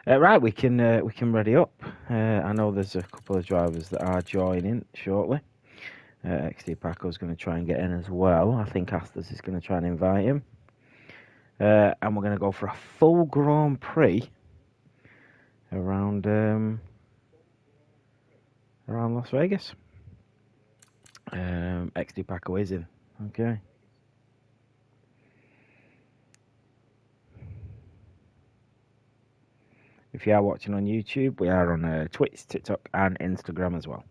Right, we can ready up. I know there's a couple of drivers that are joining shortly. XD Paco's going to try and get in as well. I think Astas is going to try and invite him. And we're going to go for a full Grand Prix around Las Vegas. XD Paco is in. Okay. If you are watching on YouTube, we are on Twitch, TikTok, and Instagram as well.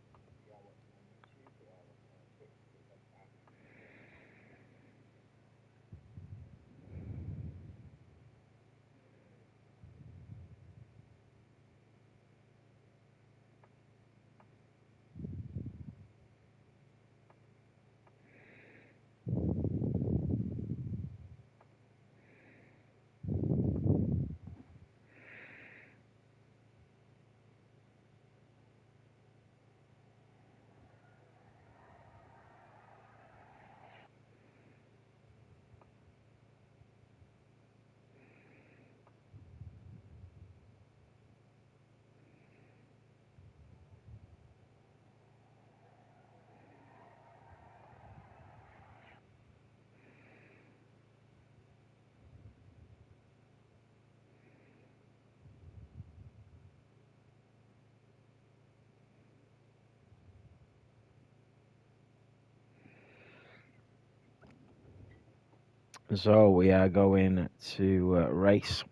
So we are going to race.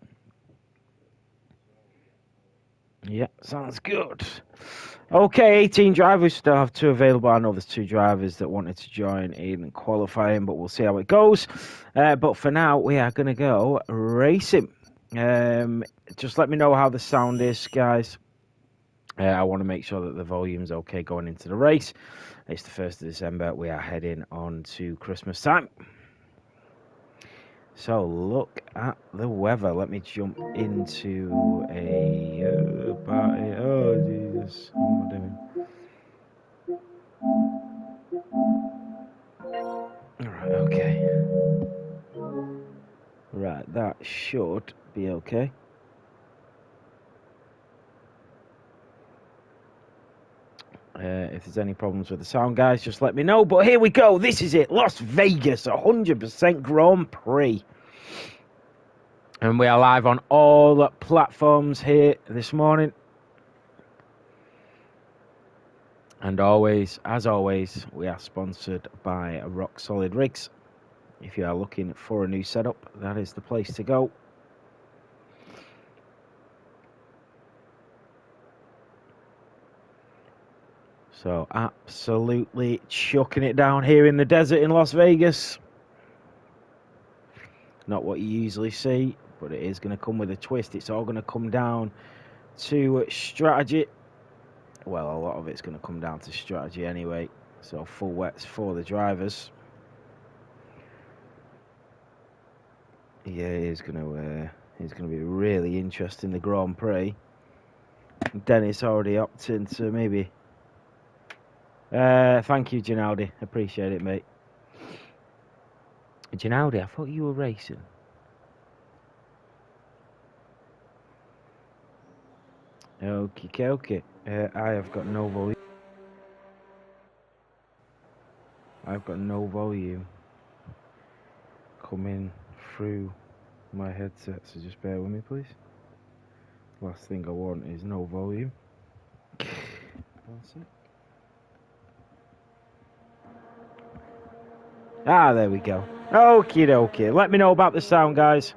Yeah, sounds good. Okay, 18 drivers. Still have 2 available. I know there's 2 drivers that wanted to join in qualifying, but we'll see how it goes. But for now, we are going to go racing. Just let me know how the sound is, guys. I want to make sure that the volume's okay going into the race. It's the 1st of December. We are heading on to Christmas time. So look at the weather. Let me jump into a party. Oh Jesus! What am I doing? All right. Okay. Right. That should be okay. If there's any problems with the sound, guys, just let me know. But here we go. This is it. Las Vegas, 100% Grand Prix. And we are live on all platforms here this morning. And always, as always, we are sponsored by Rock Solid Rigs. If you are looking for a new setup, that is the place to go. So absolutely chucking it down here in the desert in Las Vegas. Not what you usually see, but it is going to come with a twist. It's all going to come down to strategy. Well, a lot of it's going to come down to strategy anyway. So full wets for the drivers. Yeah, it's going to be really interesting, the Grand Prix. Dennis already opted to maybe. Thank you, Ginaldi. Appreciate it, mate. Ginaldi, I thought you were racing. Okay. I have got no volume. I've got no volume coming through my headset, so just bear with me, please. Last thing I want is no volume. That's it. Ah, there we go. Okie dokie. Let me know about the sound, guys.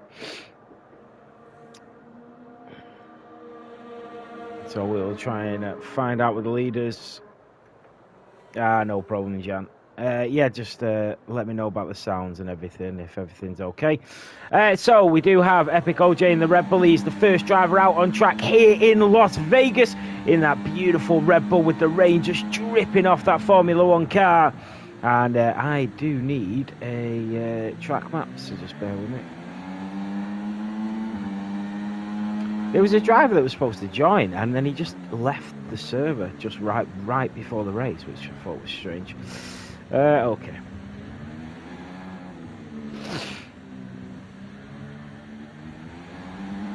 So we'll try and find out with the leaders. No problem, Jan. Yeah, just let me know about the sounds and everything, if everything's okay. So we do have Epic OJ in the Red Bull. He's the first driver out on track here in Las Vegas in that beautiful Red Bull with the rain just dripping off that Formula One car. And I do need a track map, so just bear with me. There was a driver that was supposed to join, and then he just left the server just right before the race, which I thought was strange. Okay.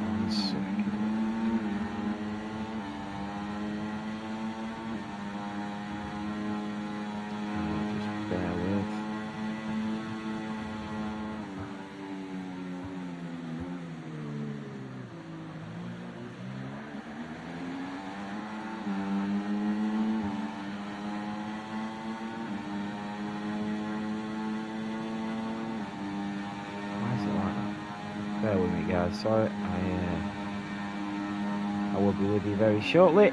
One second. Just bear with. Bear with me, guys. Sorry, I will be with you very shortly.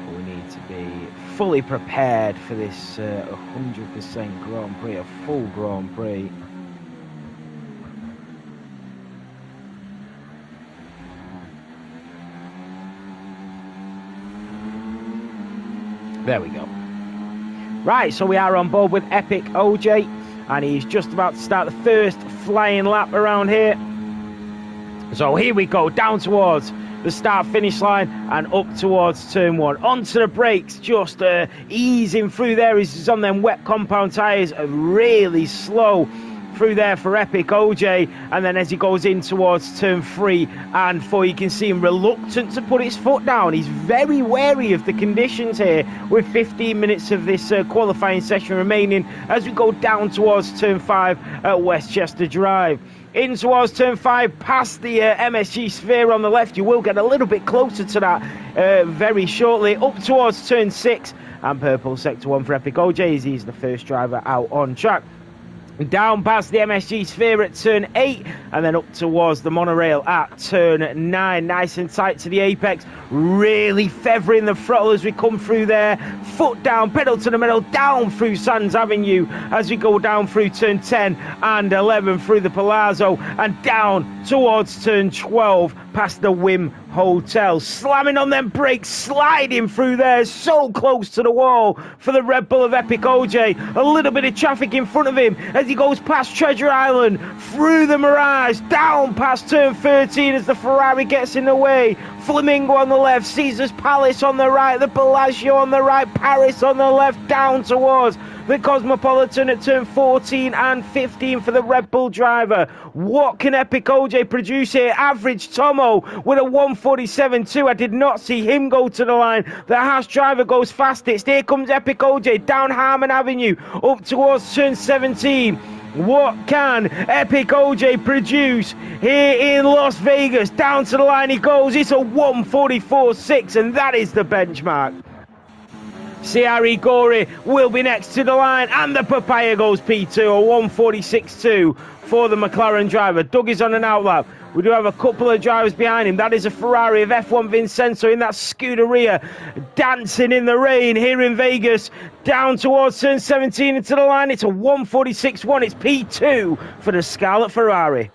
But we need to be fully prepared for this 100% Grand Prix, a full Grand Prix. There we go. Right, so we are on board with Epic OJ, and he's just about to start the first flying lap around here. So here we go, down towards the start-finish line and up towards turn one. Onto the brakes, just easing through there. He's on them wet compound tyres, really slow through there for Epic OJ, and then as he goes in towards turn 3 and 4, you can see him reluctant to put his foot down. He's very wary of the conditions here with 15 minutes of this qualifying session remaining as we go down towards turn 5 at Westchester Drive. In towards turn 5, past the MSG sphere on the left. You will get a little bit closer to that very shortly. Up towards turn 6 and purple sector 1 for Epic OJ as he's the first driver out on track. Down past the MSG sphere at turn 8 and then up towards the monorail at turn 9. Nice and tight to the apex, really feathering the throttle as we come through there. Foot down, pedal to the metal, down through Sands Avenue as we go down through turn 10 and 11 through the Palazzo and down towards turn 12 past the Wim Hotel. Slamming on them brakes, sliding through there, so close to the wall for the Red Bull of Epic OJ. A little bit of traffic in front of him as he goes past Treasure Island, through the Mirage, down past turn 13 as the Ferrari gets in the way. Flamingo on the left, Caesar's Palace on the right, the Bellagio on the right, Paris on the left, down towards the Cosmopolitan at turn 14 and 15 for the Red Bull driver. What can Epic OJ produce here? Average Tomo with a 1:47.2. I did not see him go to the line. The Haas driver goes fastest. Here comes Epic OJ down Harmon Avenue up towards turn 17. What can Epic OJ produce here in Las Vegas? Down to the line he goes. It's a 1:44.6 and that is the benchmark. CRE Gorey will be next to the line and the Papaya goes P2, a 1:46.2 for the McLaren driver. Doug is on an outlap. We do have a couple of drivers behind him. That is a Ferrari of F1 Vincenzo in that Scuderia, dancing in the rain here in Vegas. Down towards turn 17 into the line. It's a 1:46.1. It's P2 for the Scarlet Ferrari.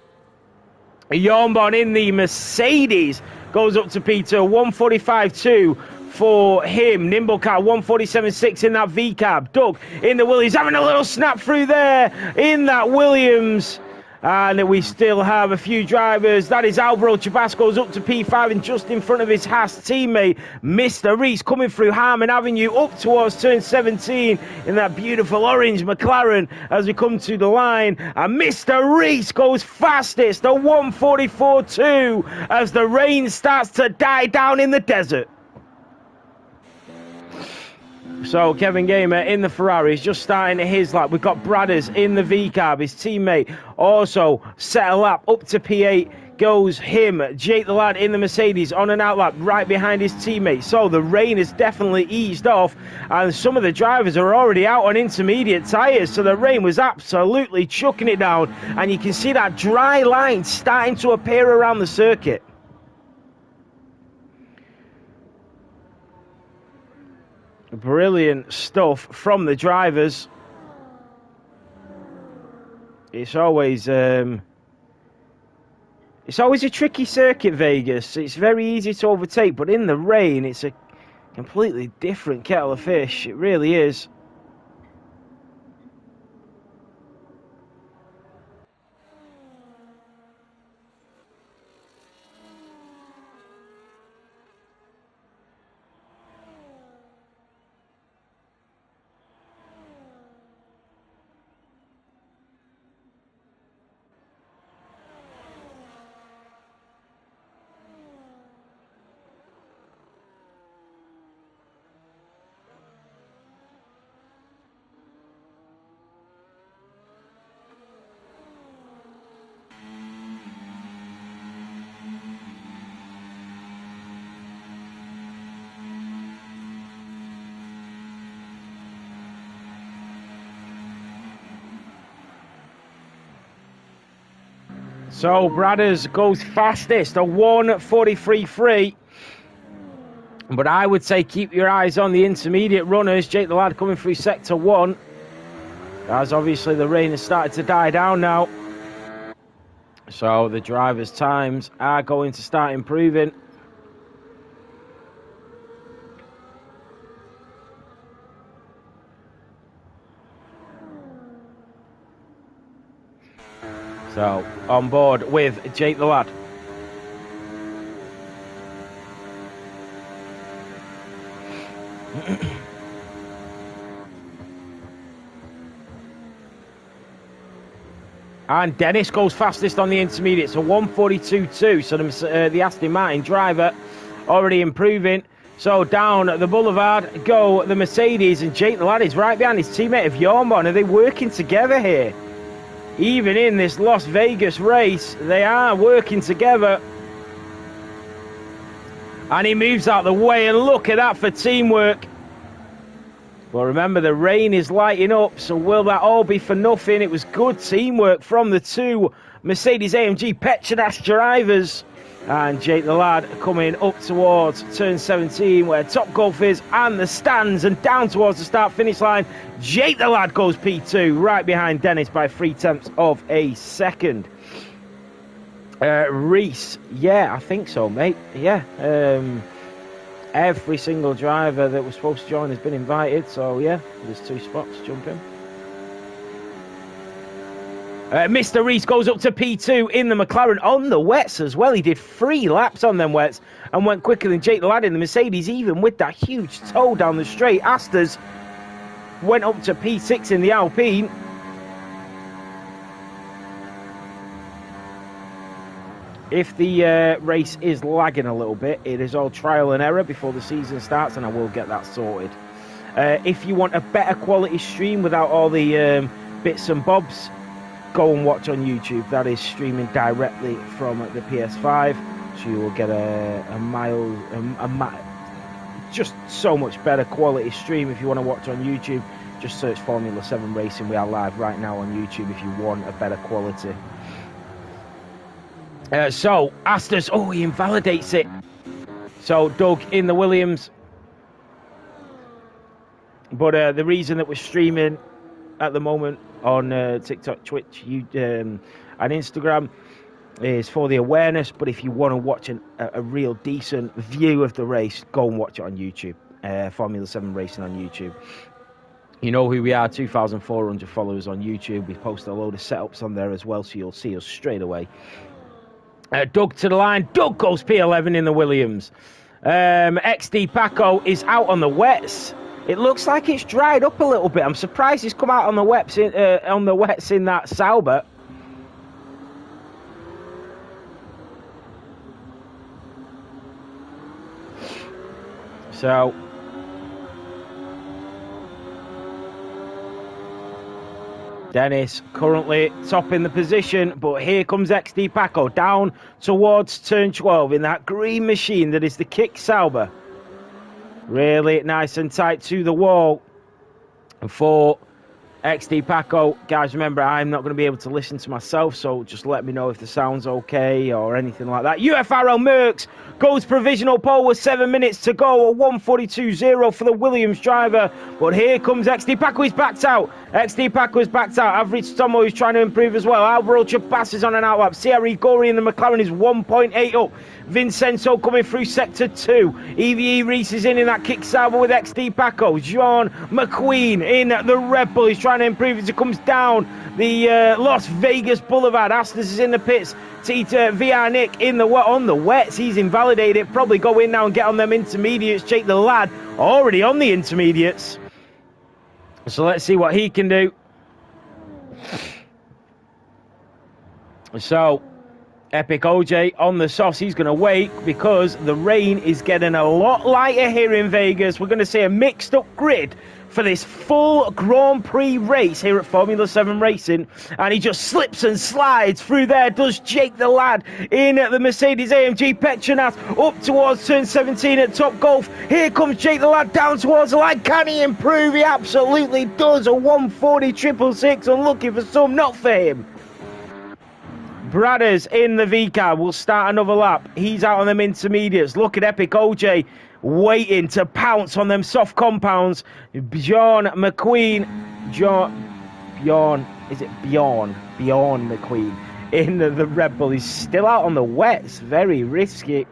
Jornbon in the Mercedes goes up to P2, 1:45.2 for him. Nimblecat 1:47.6 in that V-cab. Doug in the Williams, having a little snap through there in that Williams. And we still have a few drivers. That is Alvaro Chabasco's up to P5 and just in front of his Haas teammate, Mr. Reese, coming through Harmon Avenue up towards turn 17 in that beautiful orange McLaren as we come to the line. And Mr. Reese goes fastest, a 1:44.2 as the rain starts to die down in the desert. So Kevin Gamer in the Ferrari is just starting his lap. We've got Bradders in the V-cab. His teammate also set a lap up to P8. Goes him, Jake the lad in the Mercedes on an outlap right behind his teammate. So the rain has definitely eased off and some of the drivers are already out on intermediate tyres. So the rain was absolutely chucking it down and you can see that dry line starting to appear around the circuit. Brilliant stuff from the drivers. It's always a tricky circuit, Vegas. It's very easy to overtake, but in the rain, it's a completely different kettle of fish. It really is. So Bradders goes fastest, a 1:43.3. But I would say keep your eyes on the intermediate runners. Jake the Lad coming through sector 1. As obviously the rain has started to die down now. So the drivers' times are going to start improving. So on board with Jake the Lad. And Dennis goes fastest on the intermediate, so 1:42.2. So the Aston Martin driver already improving. So down the boulevard go the Mercedes, and Jake the Lad is right behind his teammate of Yormon. Are they working together here? Even in this Las Vegas race, they are working together. And he moves out the way, and look at that for teamwork. Well, remember, the rain is lighting up, so will that all be for nothing? It was good teamwork from the two Mercedes-AMG Petronas drivers. And Jake the Lad coming up towards turn 17, where Top Golf is, and the stands, and down towards the start-finish line. Jake the Lad goes P2, right behind Dennis by 0.3 of a second. Reese, yeah, I think so, mate. Yeah, every single driver that was supposed to join has been invited, so yeah, there's 2 spots. Jump in. Mr. Reese goes up to P2 in the McLaren on the wets as well. He did 3 laps on them wets and went quicker than Jake the Lad in the Mercedes, even with that huge toe down the straight. Asters went up to P6 in the Alpine. If the race is lagging a little bit, it is all trial and error before the season starts, and I will get that sorted. If you want a better quality stream without all the bits and bobs, go and watch on YouTube. That is streaming directly from the PS5, so you will get just so much better quality stream. If you want to watch on YouTube, just search Formula 7 Racing. We are live right now on YouTube if you want a better quality. So Asters, oh, he invalidates it. So Doug in the Williams. But the reason that we're streaming at the moment on TikTok, Twitch, and Instagram is for the awareness. But if you want to watch a real decent view of the race, go and watch it on YouTube. Formula 7 Racing on YouTube. You know who we are, 2,400 followers on YouTube. We post a load of setups on there as well, so you'll see us straight away. Doug to the line. Doug goes P11 in the Williams. XD Paco is out on the wets. It looks like it's dried up a little bit. I'm surprised he's come out on the wets in that Sauber. So Dennis currently top in the position, but here comes XD Paco down towards turn 12 in that green machine that is the Kick Sauber. Really nice and tight to the wall for XD Paco. Guys, remember, I'm not going to be able to listen to myself, so just let me know if the sound's okay or anything like that. UFRL Merckx goes provisional pole with 7 minutes to go, a 1:42.0 for the Williams driver. But here comes XD Paco, he's backed out. XD Paco is backed out. Average Tomo is trying to improve as well. Alvaro passes on an outlap. CRE Gori in the McLaren is 1.8 up. Vincenzo coming through sector 2. EVE Reese is in that Kick Sauber with XD Paco. Jean McQueen in the Red Bull. He's trying to improve as it comes down the Las Vegas Boulevard. Asters is in the pits. Tita Viarnik on the wets. He's invalidated. Probably go in now and get on them intermediates. Jake the Lad already on the intermediates. So let's see what he can do. So Epic OJ on the sauce. He's going to wait because the rain is getting a lot lighter here in Vegas. We're going to see a mixed up grid for this full Grand Prix race here at Formula 7 Racing. And he just slips and slides through there, does Jake the Lad in the Mercedes-AMG Petronas up towards turn 17 at Top Golf. Here comes Jake the Lad down towards the line. Can he improve? He absolutely does. A 1:40.666. Unlucky for some, not for him. Bradders in the V car will start another lap. He's out on them intermediates. Look at Epic OJ waiting to pounce on them soft compounds. Bjorn McQueen. Bjorn McQueen in the Red Bull. He's still out on the wets. Very risky.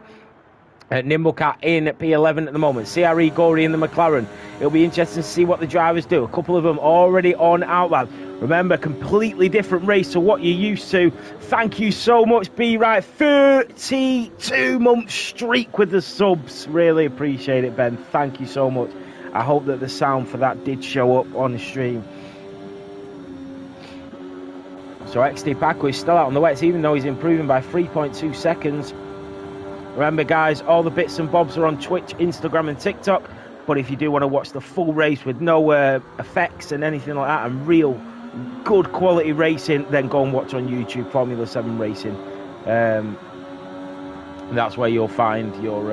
Nimblecat in P11 at the moment. CRE Gory in the McLaren. It'll be interesting to see what the drivers do. A couple of them already on outlap. Remember, completely different race to what you're used to. Thank you so much, Be Right. 32-month streak with the subs. Really appreciate it, Ben. Thank you so much. I hope that the sound for that did show up on the stream. So XD Paco is still out on the wets, even though he's improving by 3.2 seconds. Remember, guys, all the bits and bobs are on Twitch, Instagram, and TikTok. But if you do want to watch the full race with no effects and anything like that, and real good quality racing, then go and watch on YouTube, Formula 7 Racing. That's where you'll find your.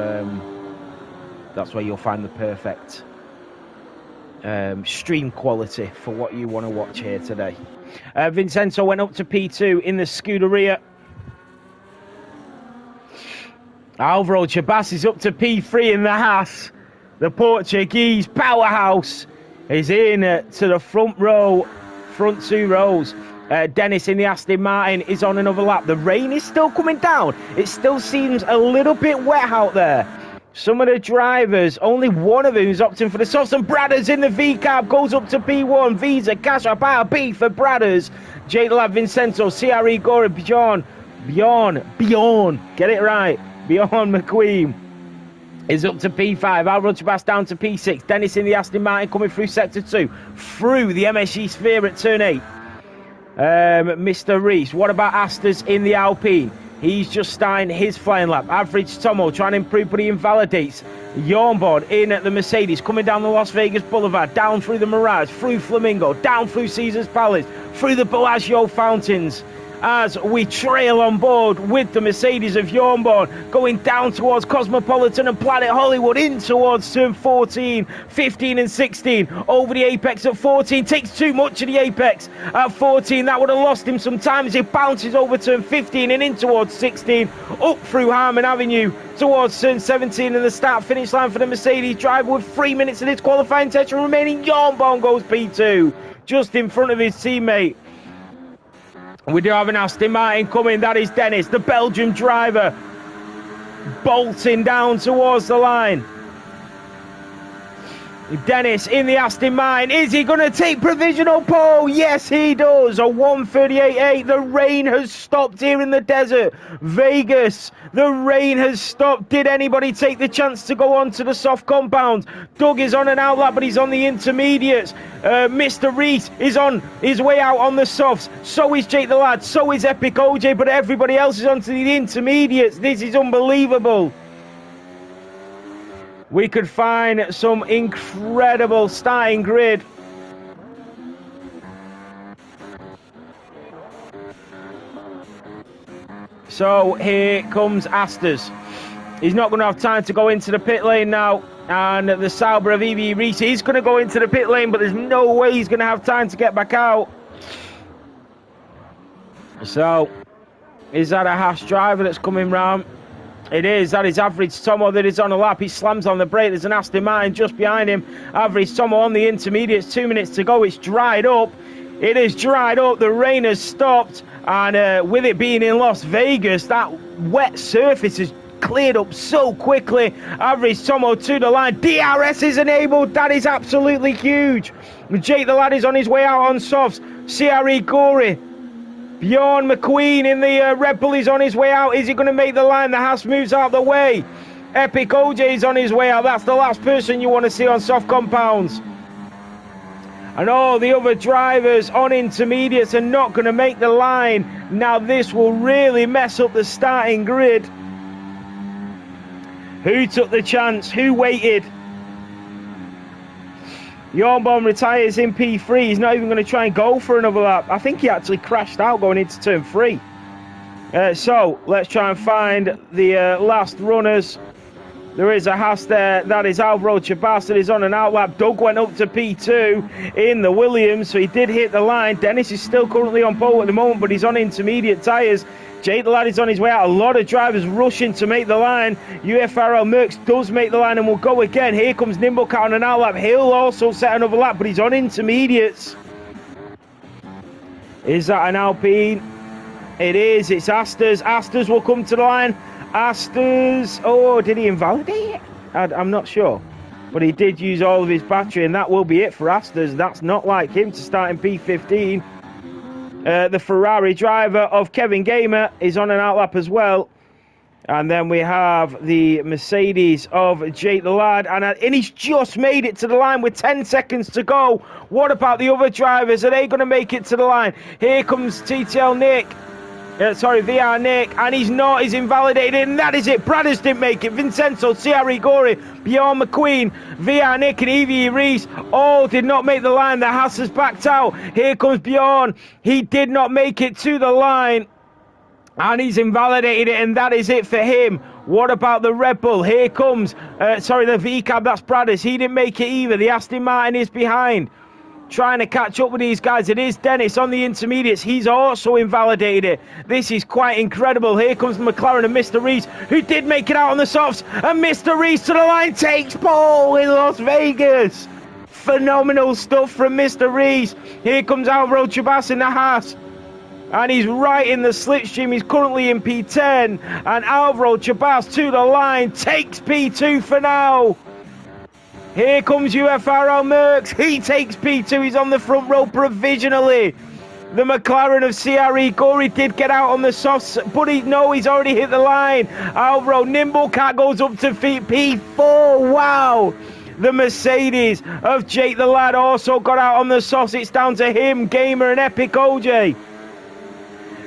That's where you'll find the perfect stream quality for what you want to watch here today. Vincenzo went up to P2 in the Scuderia. Alvaro Chabas is up to P3 in the Haas. The Portuguese powerhouse is in to the front two rows. Dennis in the Aston Martin is on another lap. The rain is still coming down. It still seems a little bit wet out there. Some of the drivers, only one of them is opting for the softs. And Bradders in the V-Cab goes up to P1. Visa, Cash Up, B for Bradders. Jake Lab, Vincenzo, CRE, Gora, Bjorn. Get it right. Bjorn McQueen is up to P5. Alvaro Chabas down to P6. Dennis in the Aston Martin coming through Sector 2. Through the MSG Sphere at Turn 8. Mr. Reese. What about Asters in the Alpine? He's just starting his flying lap. Average Tomo trying to improve, but he invalidates. Yornborn in at the Mercedes, coming down the Las Vegas Boulevard, down through the Mirage, through Flamingo, down through Caesars Palace, through the Bellagio Fountains. As we trail on board with the Mercedes of Yornborn, going down towards Cosmopolitan and Planet Hollywood, in towards turn 14, 15 and 16, over the apex at 14, takes too much of the apex at 14, that would have lost him some time as he bounces over turn 15 and in towards 16, up through Harmon Avenue, towards turn 17 and the start-finish line for the Mercedes driver with 3 minutes of this qualifying session remaining. Yornborn goes P2, just in front of his teammate. We do have an Aston Martin coming. That is Dennis, the Belgian driver, bolting down towards the line. Dennis in the Aston Martin. Is he going to take provisional pole? Yes, he does. A 1:38.8. The rain has stopped here in the desert. Vegas, the rain has stopped. Did anybody take the chance to go on to the soft compound? Doug is on an outlap, but he's on the intermediates. Mr. Reese is on his way out on the softs. So is Jake the Lad. So is Epic OJ, but everybody else is onto the intermediates. This is unbelievable. We could find some incredible starting grid. So here comes Asters. He's not going to have time to go into the pit lane now. And the Sauber of EV Reese is going to go into the pit lane, but there's no way he's going to have time to get back out. So, is that a Haas driver that's coming round? It is. That is Average Tomo that is on a lap. He slams on the brake. There's an Aston Martin just behind him. Average Tomo on the intermediates. 2 minutes to go. It's dried up. It is dried up. The rain has stopped. And with it being in Las Vegas, that wet surface has cleared up so quickly. Average Tomo to the line. DRS is enabled. That is absolutely huge. Jake the Lad is on his way out on softs. CRE Gory. Bjorn McQueen in the Red Bull is on his way out. Is he going to make the line? The Haas moves out the way. Epic OJ is on his way out. That's the last person you want to see on soft compounds. And all the other drivers on intermediates are not going to make the line. Now this will really mess up the starting grid. Who took the chance? Who waited? Yornborn retires in P3. He's not even going to try and go for another lap. I think he actually crashed out going into turn 3. So let's try and find the last runners. There is a Haas there. That is Alvaro Chabas that is on an outlap. Doug went up to P2 in the Williams, so he did hit the line. Dennis is still currently on pole at the moment, but he's on intermediate tyres. Jake the Lad is on his way out. A lot of drivers rushing to make the line. UFRL Merckx does make the line and will go again. Here comes Nimblecat on an outlap. He'll also set another lap, but he's on intermediates. Is that an Alpine? It is. It's Asters. Asters will come to the line. Asters. Oh, did he invalidate it? I'm not sure. But he did use all of his battery, and that will be it for Asters. That's not like him to start in P15. The Ferrari driver of Kevin Gamer is on an outlap as well. And then we have the Mercedes of Jake the Lad. And he's just made it to the line with 10 seconds to go. What about the other drivers? Are they going to make it to the line? Here comes TTL Nick. VR Nick, and he's not, he's invalidated, and that is it. Bradders didn't make it. Vincenzo, CR Gori, Bjorn McQueen, VR Nick, and Evie Reese all did not make the line. The Haas has backed out. Here comes Bjorn. He did not make it to the line, and he's invalidated it, and that is it for him. What about the Red Bull? Here comes, the VCAB, that's Bradders. He didn't make it either. The Aston Martin is behind, trying to catch up with these guys. It is Dennis on the intermediates. He's also invalidated it. This is quite incredible. Here comes McLaren and Mr. Reese, who did make it out on the softs. And Mr. Reese to the line takes pole in Las Vegas. Phenomenal stuff from Mr. Reese. Here comes Alvaro Chabas in the Haas. And he's right in the slipstream. He's currently in P10. And Alvaro Chabas to the line takes P2 for now. Here comes UFRL Merckx. He takes P2. He's on the front row provisionally. The McLaren of CRE Corey did get out on the softs, but he's already hit the line. Alvaro Nimblecat goes up to P4. Wow. The Mercedes of Jake the Lad also got out on the softs. It's down to him, Gamer, and Epic OJ.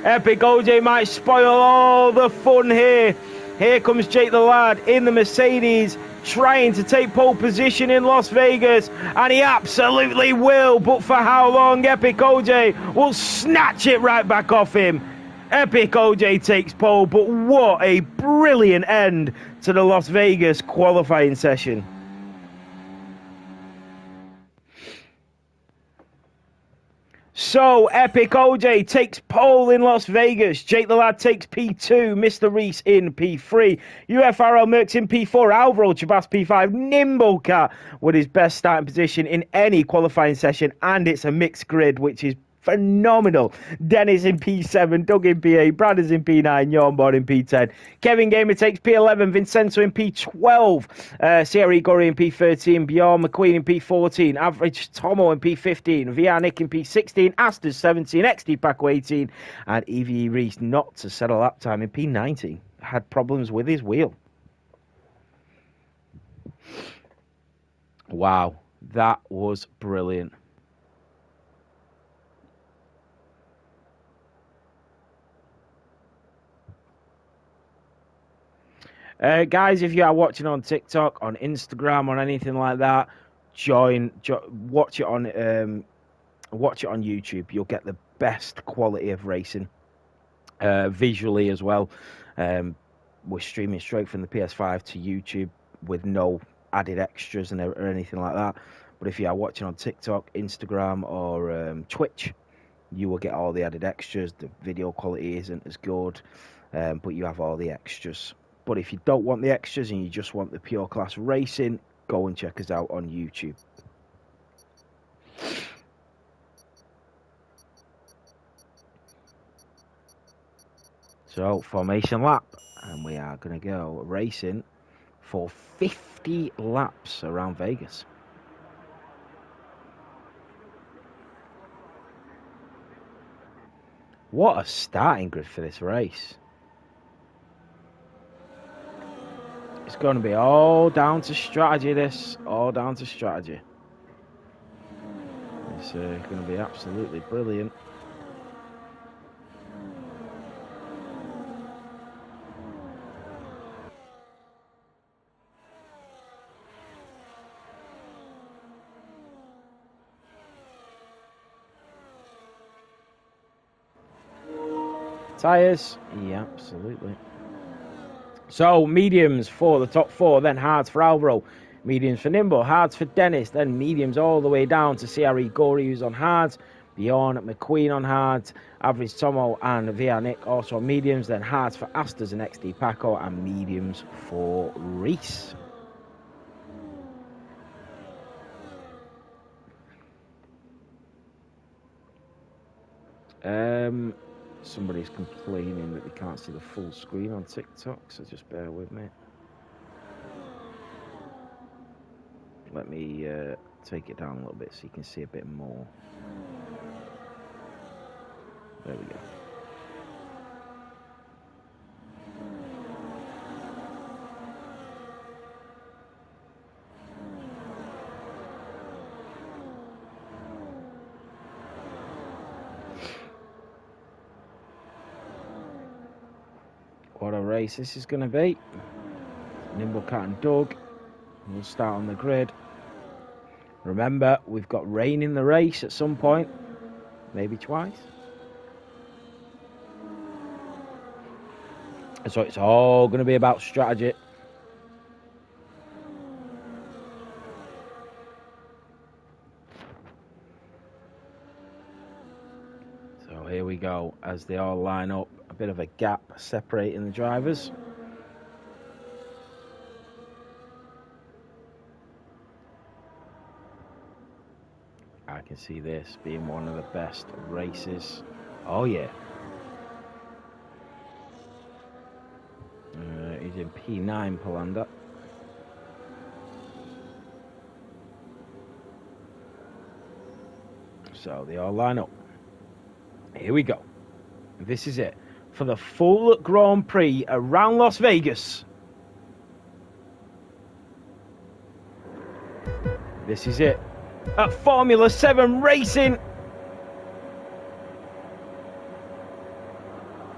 Epic OJ might spoil all the fun here. Here comes Jake the Lad in the Mercedes, trying to take pole position in Las Vegas, and he absolutely will, but for how long? Epic OJ will snatch it right back off him. Epic OJ takes pole, but what a brilliant end to the Las Vegas qualifying session. So, Epic OJ takes pole in Las Vegas. Jake the Lad takes P2. Mr. Reese in P3. UFRL Merckx in P4. Alvaro Chabas P5. Nimblecat with his best starting position in any qualifying session. And it's a mixed grid, which is phenomenal. Dennis in P7, Doug in P8, Bradders in P9, Yornborn in P10. Kevin Gamer takes P11, Vincenzo in P12, CRE Gorry in P13, Bjorn McQueen in P14, Average Tomo in P15, VR Nick in P16, Asters 17, XD Paco 18, and EVE Reese not to settle lap time in P19. Had problems with his wheel. Wow, that was brilliant. Guys, if you are watching on TikTok, on Instagram, or anything like that, watch it on YouTube. You'll get the best quality of racing, visually as well. We're streaming straight from the PS5 to YouTube with no added extras or anything like that. But if you are watching on TikTok, Instagram, or Twitch, you will get all the added extras. The video quality isn't as good, but you have all the extras. But if you don't want the extras and you just want the pure class racing, go and check us out on YouTube. So, formation lap. And we are going to go racing for 50 laps around Vegas. What a starting grid for this race. It's going to be all down to strategy, this. All down to strategy. It's going to be absolutely brilliant. Tyres? Yeah, absolutely. So mediums for the top 4, then hards for Alvaro, mediums for Nimble, hards for Dennis, then mediums all the way down to CRE Gory, who's on hards, Bjorn McQueen on hards, average Tomo and VR Nick also on mediums, then hards for Asters and XD Paco, and mediums for Reese. Somebody's complaining that they can't see the full screen on TikTok, so just bear with me. Let me take it down a little bit so you can see a bit more. There we go. What a race this is going to be. Nimble Cat and Doug will start on the grid. Remember, we've got rain in the race at some point, maybe twice. So it's all going to be about strategy. So here we go as they all line up. A bit of a gap separating the drivers. I can see this being one of the best races. Oh yeah. He's in P9, Palander. So they all line up. Here we go. This is it. For the full Grand Prix around Las Vegas. This is it. At Formula 7 Racing.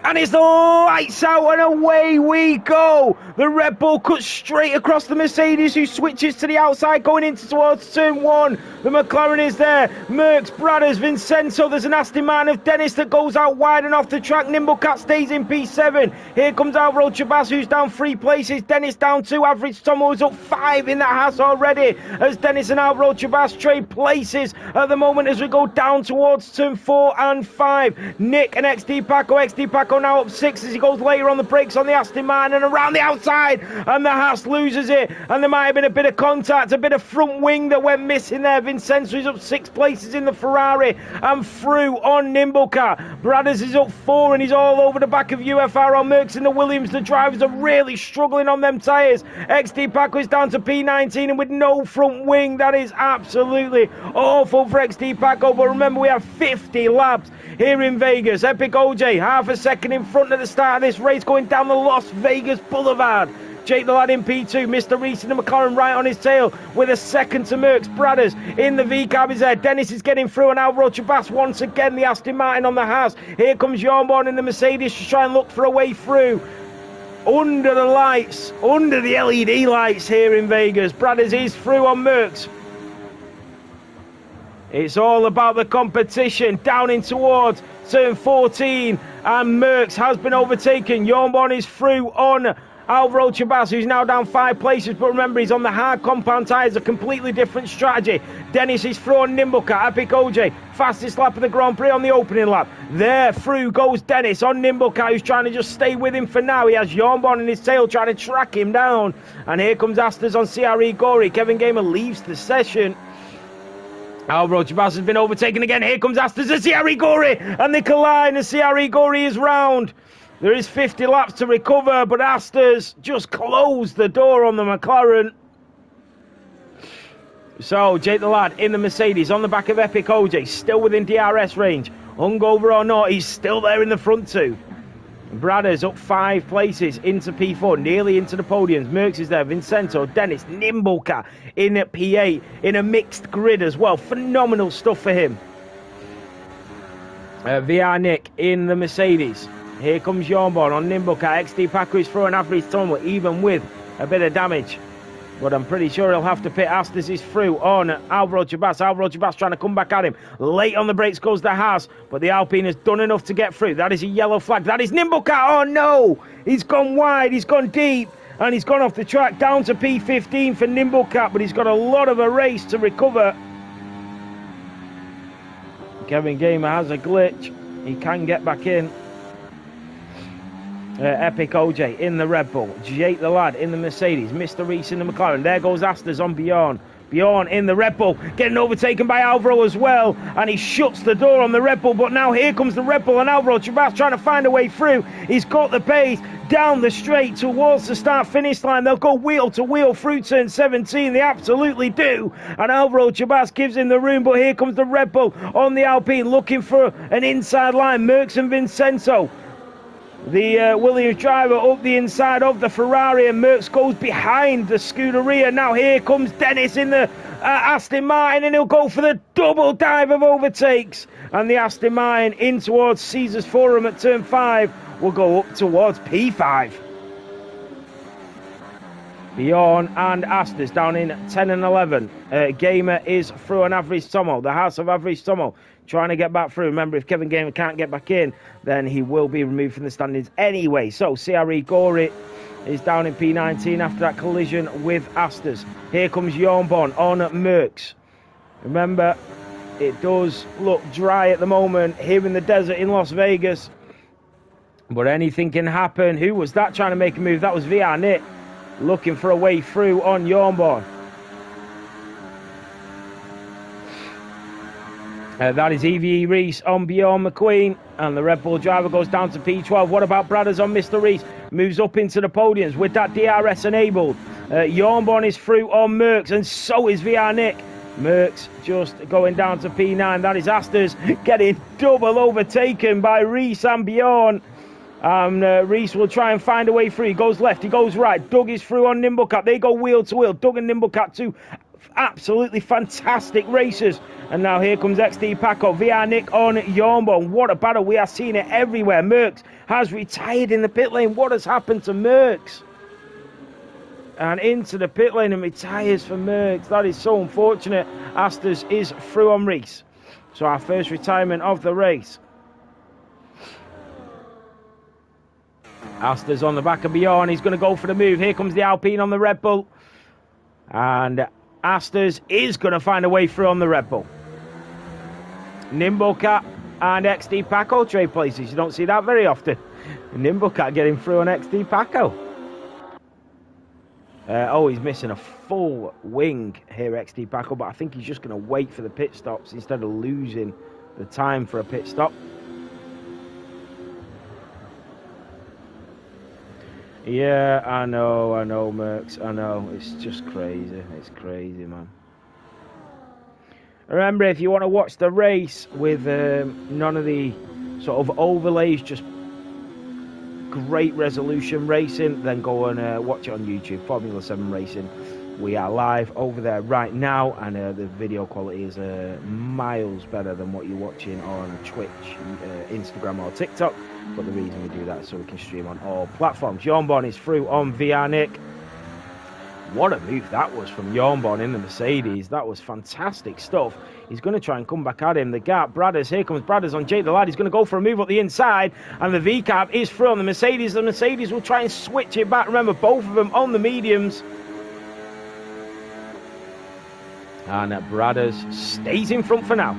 And it's the lights out and away we go. The Red Bull cuts straight across the Mercedes, who switches to the outside going into towards turn 1. The McLaren is there. Merckx, Bradders, Vincenzo. There's an Aston Martin of Dennis that goes out wide and off the track. Nimblecat stays in P7. Here comes Alvaro Chabas, who's down 3 places. Dennis down 2. Average Tomo is up 5 in that Haas already, as Dennis and Alvaro Chabas trade places at the moment as we go down towards turn 4 and 5. Nick and XD Paco now up 6 as he goes later on the brakes on the Aston Martin and around the outside, and the Haas loses it, and there might have been a bit of contact, a bit of front wing that went missing there. Vincenzo is up 6 places in the Ferrari and through on Nimblecat. Bradders is up 4 and he's all over the back of UFR on Merckx and the Williams. The drivers are really struggling on them tyres. XD Paco is down to P19 and with no front wing. That is absolutely awful for XD Paco, but remember we have 50 laps here in Vegas. Epic OJ half a second in front at the start of this race going down the Las Vegas Boulevard. Jake the lad in P2, Mr. Reese and the McLaren right on his tail with a second to Merckx. Bradders in the V-cab is there. Dennis is getting through and Alvaro Chabas once again, the Aston Martin on the Haas. Here comes Jornborn in the Mercedes to try and look for a way through. Under the lights, under the LED lights here in Vegas. Bradders is through on Merckx. It's all about the competition down in towards turn 14 and Merckx has been overtaken. Jornborn is through on Alvaro Chabas, who's now down 5 places, but remember he's on the hard compound tyres, a completely different strategy. Dennis is through on Nimblecat. Epic OJ, fastest lap of the Grand Prix on the opening lap. There, through goes Dennis on Nimblecat, who's trying to just stay with him for now. He has Jornborn in his tail trying to track him down. And here comes Asters on CRE Gory. Kevin Gamer leaves the session. Alvaro Chabas has been overtaken again. Here comes Asters and CRE Gory, and they collide, and CRE Gory is round. There is 50 laps to recover, but Asters just closed the door on the McLaren. So, Jake the lad in the Mercedes on the back of Epic OJ, still within DRS range. Hungover or not, he's still there in the front 2. Bradders up 5 places into P4, nearly into the podiums. Merckx is there, Vincenzo, Dennis, Nimblecat in at P8, in a mixed grid as well. Phenomenal stuff for him. VR Nick in the Mercedes. Here comes Jornborn on Nimblecat. XD Paco is through an average tunnel, even with a bit of damage. But I'm pretty sure he'll have to pit. Astas is through on Alvaro Jabas. Alvaro Jabas trying to come back at him. Late on the brakes goes the Haas, but the Alpine has done enough to get through. That is a yellow flag. That is Nimblecat. Oh no! He's gone wide. He's gone deep. And he's gone off the track down to P15 for Nimblecat, but he's got a lot of a race to recover. Kevin Gamer has a glitch. He can get back in. Epic OJ in the Red Bull. Jake the Lad in the Mercedes. Mr. Reese in the McLaren. There goes Astas on Bjorn. Bjorn in the Red Bull. Getting overtaken by Alvaro as well. And he shuts the door on the Red Bull. But now here comes the Red Bull. And Alvaro Chabas trying to find a way through. He's got the pace down the straight towards the start-finish line. They'll go wheel to wheel through turn 17. They absolutely do. And Alvaro Chabas gives him the room. But here comes the Red Bull on the Alpine looking for an inside line. Merckx and Vincenzo. The Williams driver up the inside of the Ferrari, and Merckx goes behind the Scuderia. Now here comes Dennis in the Aston Martin, and he'll go for the double dive of overtakes. And the Aston Martin in towards Caesars Forum at turn 5 will go up towards P5. Bjorn and Astas down in 10 and 11. Gamer is through on Average Tomo, the House of Average Tomo, trying to get back through. Remember, if Kevin Gamer can't get back in, then he will be removed from the standings anyway. So CRE Gorit is down in P19 after that collision with Astas. Here comes Jornbon on Merckx. Remember, it does look dry at the moment here in the desert in Las Vegas, but anything can happen. Who was that trying to make a move? That was VR Nick looking for a way through on Jornbon. That is EVE Reese on Bjorn McQueen, and the Red Bull driver goes down to P12. What about Bradders on Mr. Reese? Moves up into the podiums with that DRS enabled. Jornbon is through on Merckx, and so is VR Nick. Merckx just going down to P9. That is Astas getting double overtaken by Reese and Bjorn. Reese will try and find a way through. He goes left, he goes right. Doug is through on Nimblecat. They go wheel to wheel. Doug and Nimblecat, two absolutely fantastic racers. And now here comes XD Paco. VR Nick on Jornbon. What a battle. We are seeing it everywhere. Merckx has retired in the pit lane. What has happened to Merckx? And into the pit lane and retires for Merckx. That is so unfortunate. Astas is through on Reese. So our first retirement of the race. Astas on the back of Bjorn. He's going to go for the move. Here comes the Alpine on the Red Bull. And Astas is going to find a way through on the Red Bull. Nimblecat and XD Paco trade places. You don't see that very often. Nimblecat getting through on XD Paco. He's missing a full wing here, XD Paco, but I think he's just going to wait for the pit stops instead of losing the time for a pit stop. Yeah, I know, Merckx, I know. It's just crazy. It's crazy, man. Remember, if you want to watch the race with none of the sort of overlays, just great resolution racing, then go and watch it on YouTube, Formula 7 Racing. We are live over there right now, and the video quality is miles better than what you're watching on Twitch, Instagram or TikTok. But the reason we do that is so we can stream on all platforms. Jornbon is through on VR Nick. What a move that was from Jornbon in the Mercedes. That was fantastic stuff. He's going to try and come back at him. The gap, Bradders, here comes Bradders on Jake the Lad. He's going to go for a move up the inside, and the V-Cab is through on the Mercedes. The Mercedes will try and switch it back. Remember, both of them on the mediums. And Bradders stays in front for now.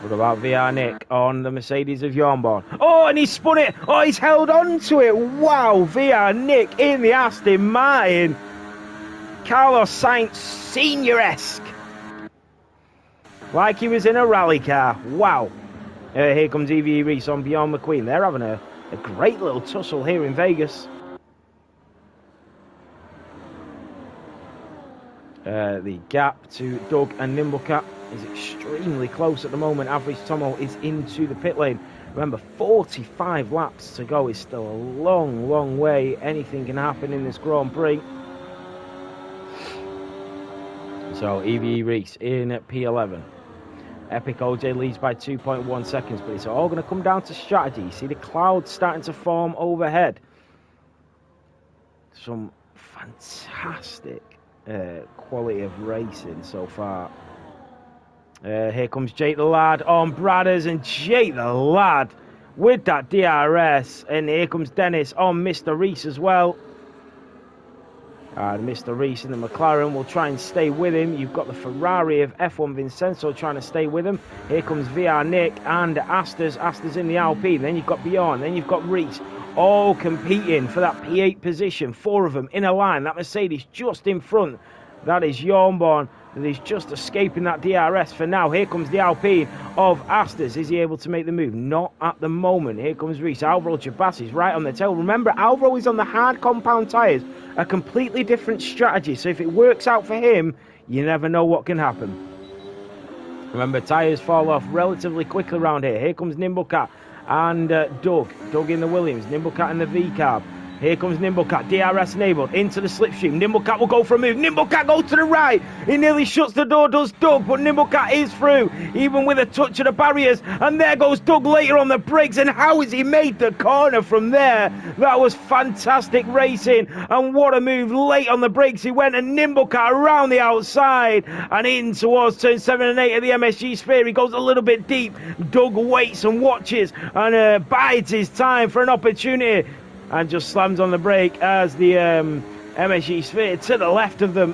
What about VR Nick on the Mercedes of Jornbon? Oh, and he spun it. Oh, he's held on to it. Wow, VR Nick in the Aston Martin. Carlos Sainz Senior-esque. Like he was in a rally car. Wow. Here comes EVE Reese on Bjorn McQueen. They're having a great little tussle here in Vegas. The gap to Doug and Nimblecat is extremely close at the moment. Average Tomo is into the pit lane. Remember, 45 laps to go is still a long, long way. Anything can happen in this Grand Prix. So, EVE Reese in at P11. Epic OJ leads by 2.1 seconds, but it's all going to come down to strategy. You see the clouds starting to form overhead. Some fantastic quality of racing so far. Here comes Jake the Lad on Bradders, and Jake the Lad with that DRS. And here comes Dennis on Mr. Reese as well. And Mr. Reese in the McLaren will try and stay with him. You've got the Ferrari of F1 Vincenzo trying to stay with him. Here comes VR Nick and Astor's in the Alpine. Then you've got Bjorn. Then you've got Reese. All competing for that P8 position. 4 of them in a line. That Mercedes just in front. That is Jornborn. And he's just escaping that DRS for now. Here comes the Alpine of Astor's. Is he able to make the move? Not at the moment. Here comes Reese. Alvaro Chabas right on the tail. Remember, Alvaro is on the hard compound tyres. A completely different strategy. So if it works out for him, you never know what can happen. Remember, tyres fall off relatively quickly around here. Here comes Nimblecat and Doug. Doug in the Williams. Nimblecat in the V-Carb. Here comes Nimblecat, DRS enabled, into the slipstream. Nimblecat will go for a move. Nimblecat goes to the right. He nearly shuts the door, does Doug, but Nimblecat is through, even with a touch of the barriers. And there goes Doug later on the brakes. And how has he made the corner from there? That was fantastic racing. And what a move. Late on the brakes he went, and Nimblecat around the outside and in towards turn 7 and 8 of the MSG Sphere. He goes a little bit deep. Doug waits and watches and bides his time for an opportunity. And just slams on the brake as the MSG Sphere to the left of them.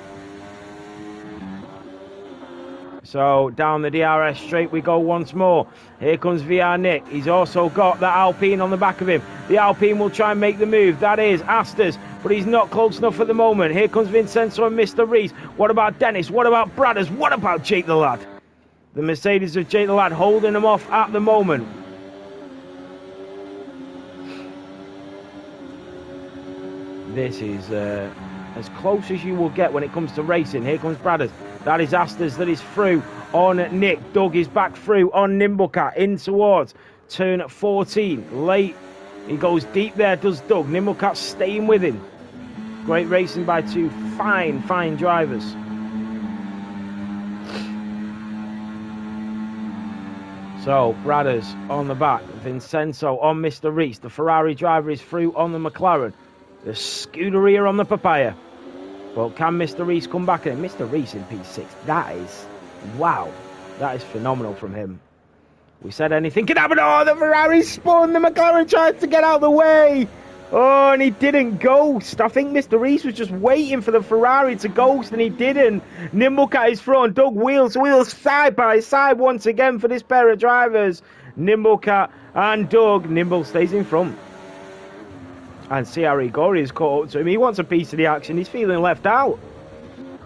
So down the DRS straight we go once more. Here comes VR Nick. He's also got the Alpine on the back of him. The Alpine will try and make the move. That is Astor's, but he's not close enough at the moment. Here comes Vincenzo and Mr. Reese. What about Dennis? What about Bradders? What about Jake the Lad? The Mercedes of Jake the Lad holding them off at the moment. This is as close as you will get when it comes to racing. Here comes Bradders. That is Astor's. That is through on Nick. Doug is back through on Nimblecat in towards turn 14. Late. He goes deep there, does Doug. Nimblecat staying with him. Great racing by two fine drivers. So, Bradders on the back. Vincenzo on Mr. Reese. The Ferrari driver is through on the McLaren. The Scuderia on the Papaya. Well, can Mr. Reese come back in? Mr. Reese in P6. That is, wow. That is phenomenal from him. We said anything can happen. Oh, the Ferrari spun. The McLaren tried to get out of the way. Oh, and he didn't ghost. I think Mr. Reese was just waiting for the Ferrari to ghost, and he didn't. Nimblecat is thrown. Doug wheels side by side once again for this pair of drivers. Nimblecat and Doug. Nimble stays in front. And CRE Gory is caught up to him. He wants a piece of the action. He's feeling left out.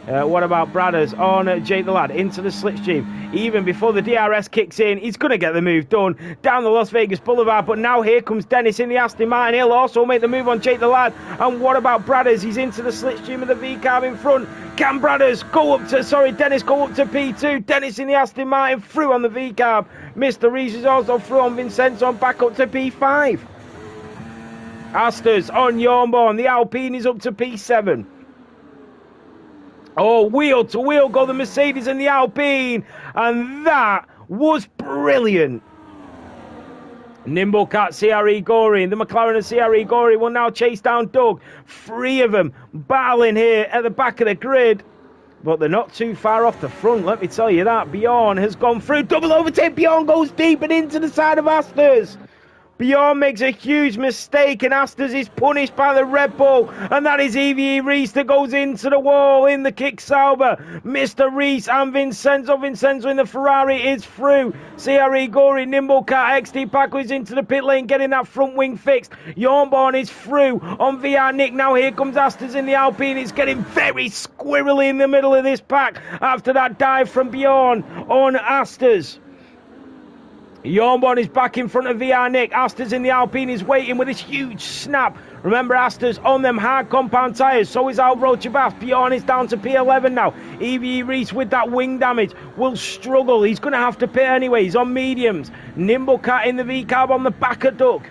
What about Bradders on Jake the Lad into the slipstream? Even before the DRS kicks in, he's going to get the move done down the Las Vegas Boulevard. But now here comes Dennis in the Aston Martin. He'll also make the move on Jake the Lad. And what about Bradders? He's into the slipstream of the V-Carb in front. Can Bradders go up to, Dennis go up to P2. Dennis in the Aston Martin through on the V-Carb. Mr. Reese is also through on Vincenzo back up to P5. Astor's on Jornborn. The Alpine is up to P7. Oh, wheel to wheel go the Mercedes and the Alpine. And that was brilliant. Nimblecat, CRE Gory, the McLaren and CRE Gory will now chase down Doug. 3 of them battling here at the back of the grid. But they're not too far off the front, let me tell you that. Bjorn has gone through. Double overtake. Bjorn goes deep and into the side of Astor's. Bjorn makes a huge mistake and Astor's is punished by the Red Bull, and that is EVE Reese that goes into the wall in the kick Sauber. Mr. Reese and Vincenzo in the Ferrari is through. CRE Gory, Nimblecat, XD Paco is into the pit lane getting that front wing fixed. Jornborn is through on VR Nick. Now here comes Astor's in the Alpine. It's getting very squirrely in the middle of this pack after that dive from Bjorn on Astor's. Jornborn is back in front of VR Nick. Astor's in the Alpine is waiting with this huge snap. Remember, Astor's on them hard compound tyres. So is Alvaro Chabas. Bjorn is down to P11 now. EVE Reese with that wing damage will struggle. He's going to have to pit anyway. He's on mediums. Nimblecat in the V-Carb on the back of Doug.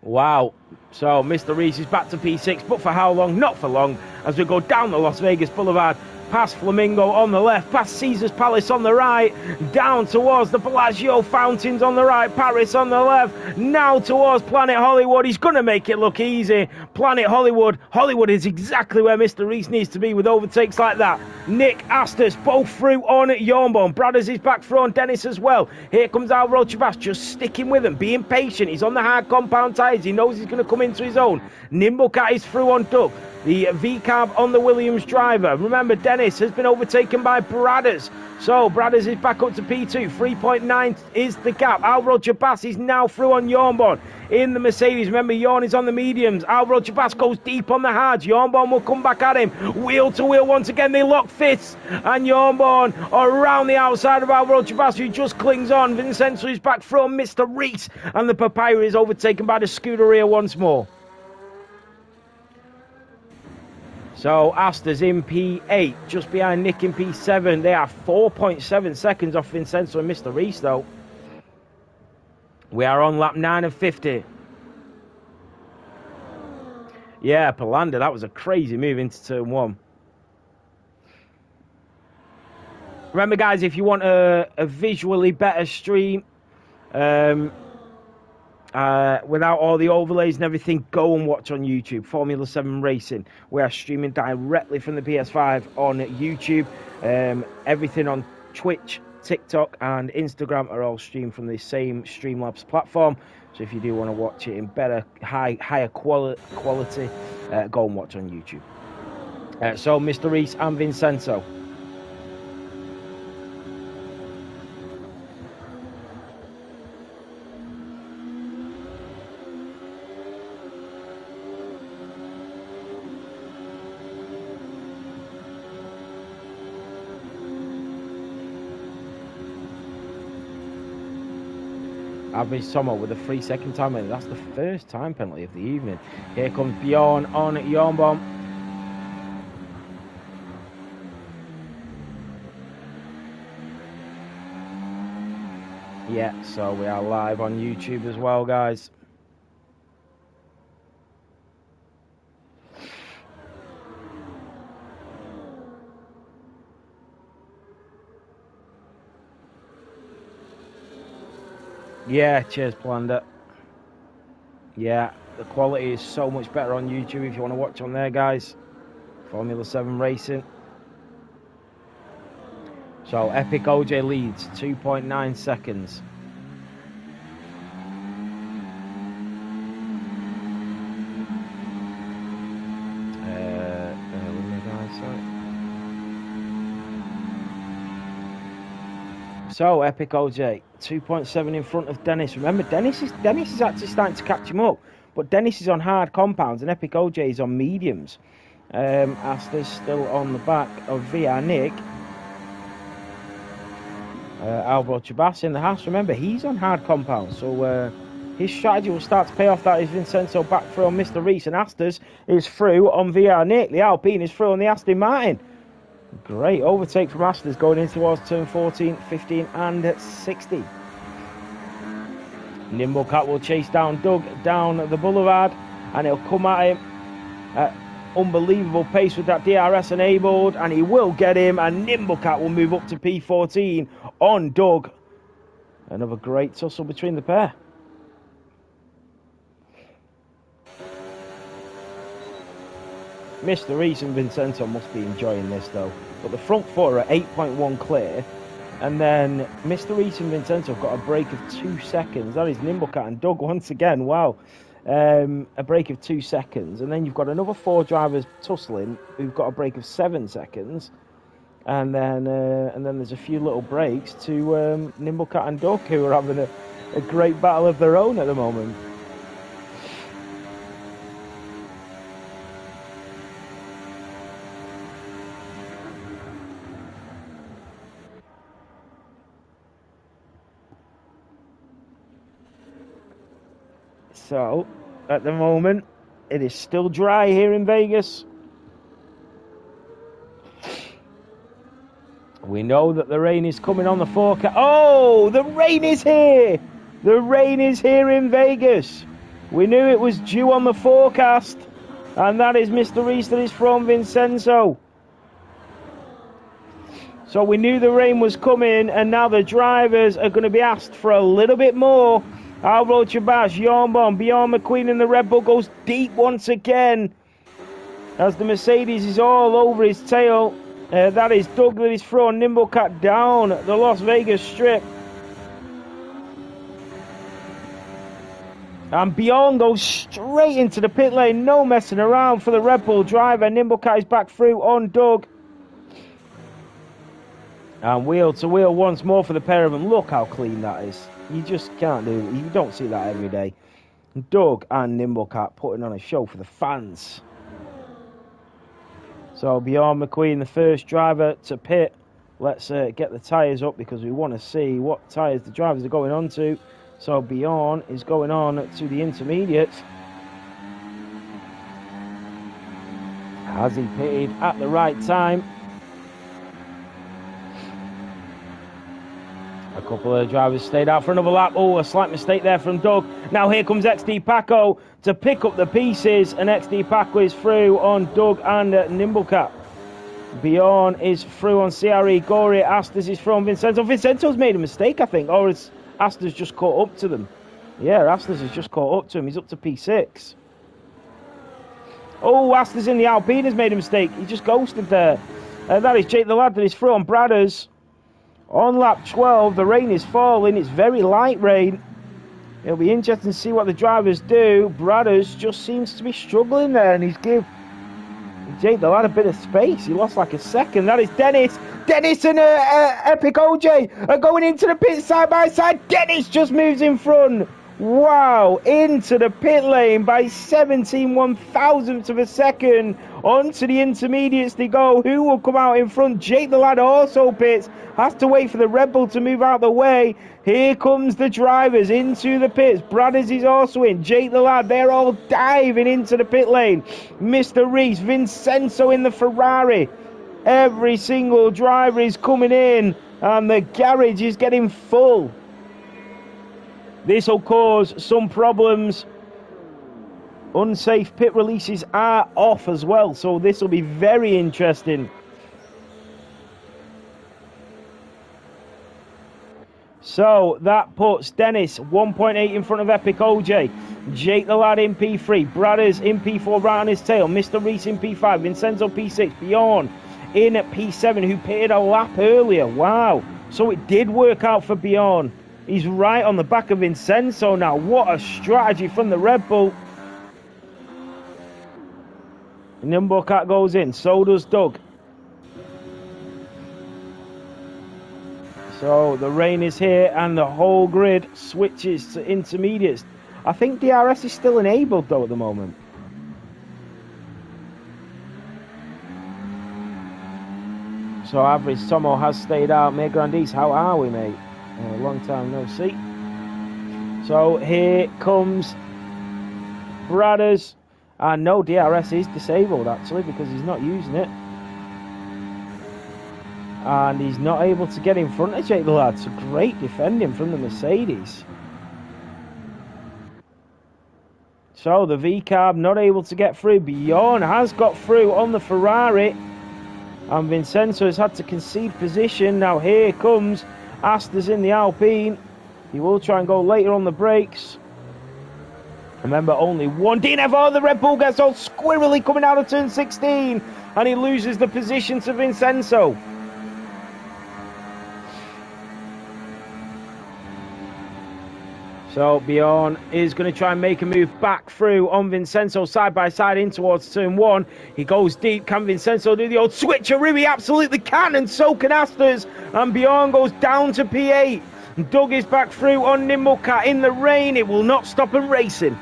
Wow. So Mr. Reese is back to P6, but for how long? Not for long. As we go down the Las Vegas Boulevard, past Flamingo on the left, past Caesar's Palace on the right, down towards the Bellagio Fountains on the right, Paris on the left, now towards Planet Hollywood. He's going to make it look easy. Planet Hollywood. Hollywood is exactly where Mr. Reese needs to be with overtakes like that. Nick, Astus, both through on Yornborn. Bradders is back through on Dennis as well. Here comes Alvaro Chavas, just sticking with him, being patient. He's on the hard compound tyres. He knows he's going to come into his own. Nimblecat is through on Doug. The V-carb on the Williams driver. Remember, Dennis has been overtaken by Bradders. So, Bradders is back up to P2. 3.9 is the gap. Alvaro Chavas is now through on Yornborn in the Mercedes. Remember, Yorn is on the mediums. Alvaro Chavas goes deep on the hards. Yornborn will come back at him. Wheel to wheel once again. They lock fists. And Yornborn around the outside of Alvaro Chavas, who just clings on. Vincenzo is back from Mr. Reese. And the Papaya is overtaken by the Scuderia once more. So, Astor's in P8, just behind Nick in P7. They are 4.7 seconds off Vincenzo and Mr. Reese, though. We are on lap 9 of 50. Yeah, Palanda, that was a crazy move into turn 1. Remember, guys, if you want a visually better stream, without all the overlays and everything, go and watch on YouTube, Formula 7 Racing. We are streaming directly from the PS5 on YouTube. Everything on Twitch, TikTok and Instagram are all streamed from the same Streamlabs platform. So if you do want to watch it in better, higher quality, go and watch on YouTube. So Mr. Reese and Vincenzo. Average Sommer with a 3-second time penalty. That's the first time penalty of the evening. Here comes Bjorn on Yornbom. Yeah, so we are live on YouTube as well, guys. Yeah, cheers, Plander. Yeah, the quality is so much better on YouTube if you want to watch on there, guys. Formula 7 Racing. So, Epic OJ leads 2.9 seconds. So, Epic OJ, 2.7 in front of Dennis. Remember, Dennis is actually starting to catch him up. But Dennis is on hard compounds and Epic OJ is on mediums. Astor's still on the back of VR Nick. Alvaro Chavas in the house. Remember, he's on hard compounds. So, his strategy will start to pay off. That is Vincenzo back through on Mr. Reese. And Astor's is through on VR Nick. The Alpine is through on the Aston Martin. Great overtake from Astor's going in towards turn 14, 15 and 60. Nimblecat will chase down Doug down the boulevard and he'll come at him at unbelievable pace with that DRS enabled and he will get him and Nimblecat will move up to P14 on Doug. Another great tussle between the pair. Mr. Reese and Vincenzo must be enjoying this though. But the front four are 8.1 clear. And then Mr. Reese and Vincenzo have got a break of 2 seconds. That is Nimblecat and Doug once again. Wow. A break of 2 seconds. And then you've got another 4 drivers tussling who've got a break of 7 seconds. And then there's a few little breaks to Nimblecat and Doug who are having a great battle of their own at the moment. So, at the moment, it is still dry here in Vegas. We know that the rain is coming on the forecast. Oh, the rain is here! The rain is here in Vegas. We knew it was due on the forecast. And that is Mr. Reese that is from Vincenzo. So we knew the rain was coming, and now the drivers are going to be asked for a little bit more. Alvaro Chabas, Jornbon, Bjorn McQueen, and the Red Bull goes deep once again, as the Mercedes is all over his tail. That is Doug that is throwing Nimblecat down the Las Vegas Strip. And Bjorn goes straight into the pit lane, no messing around for the Red Bull driver. Nimblecat is back through on Doug. And wheel to wheel once more for the pair of them. Look how clean that is. You just can't do it. You don't see that every day. Doug and Nimblecat putting on a show for the fans. So Bjorn McQueen, the first driver to pit. Let's get the tyres up because we want to see what tyres the drivers are going on to. So Bjorn is going on to the intermediates. Has he pitted at the right time? A couple of drivers stayed out for another lap. Oh, a slight mistake there from Doug. Now here comes XD Paco to pick up the pieces, and XD Paco is through on Doug and Nimblecat. Bjorn is through on CRE Gory. Astas is through on Vincenzo. Vincenzo's made a mistake, I think, or has Astas just caught up to them? Yeah, Astas has just caught up to him. He's up to P6. Oh, Astas in the Alpine has made a mistake. He just ghosted there. That is Jake the lad that is through on Bradders. On lap 12, the rain is falling. It's very light rain. It'll be interesting to see what the drivers do. Bradders just seems to be struggling there, and he's give Jake the lad a bit of space. He lost like a second. That is Dennis. Dennis and Epic OJ are going into the pit side by side. Dennis just moves in front. Wow, into the pit lane by 17 one-thousandths of a second. Onto the intermediates they go. Who will come out in front? Jake the lad also pits. Has to wait for the Red Bull to move out the way. Here comes the drivers into the pits. Bradders is also in. Jake the lad, they're all diving into the pit lane. Mr. Reese, Vincenzo in the Ferrari. Every single driver is coming in, and the garage is getting full. This will cause some problems. Unsafe pit releases are off as well, so this will be very interesting. So that puts Dennis 1.8 in front of Epic OJ. Jake the lad in P3. Bradders in P4 right on his tail. Mr. Reese in P5. Vincenzo P6. Bjorn in at P7, who pitted a lap earlier. Wow. So it did work out for Bjorn. He's right on the back of Vincenzo now. What a strategy from the Red Bull. Nimblecat goes in. So does Doug. So the rain is here and the whole grid switches to intermediates. I think DRS is still enabled though at the moment. So average Tomo has stayed out. May Grandis, how are we, mate? A long time no see. So here comes Bradders. And no, DRS is disabled actually because he's not using it. And he's not able to get in front of Jake the lad. So great defending from the Mercedes. So the V-Carb not able to get through. Bjorn has got through on the Ferrari. And Vincenzo has had to concede position. Now here comes Astas in the Alpine. He will try and go later on the brakes. Remember, only one DNF. Oh, the Red Bull gets all squirrely coming out of turn 16. And he loses the position to Vincenzo. So Bjorn is going to try and make a move back through on Vincenzo side by side in towards turn 1. He goes deep. Can Vincenzo do the old switcheroo? He absolutely can, and so can Astas. And Bjorn goes down to P8. Doug is back through on Nimblecat in the rain. It will not stop him racing.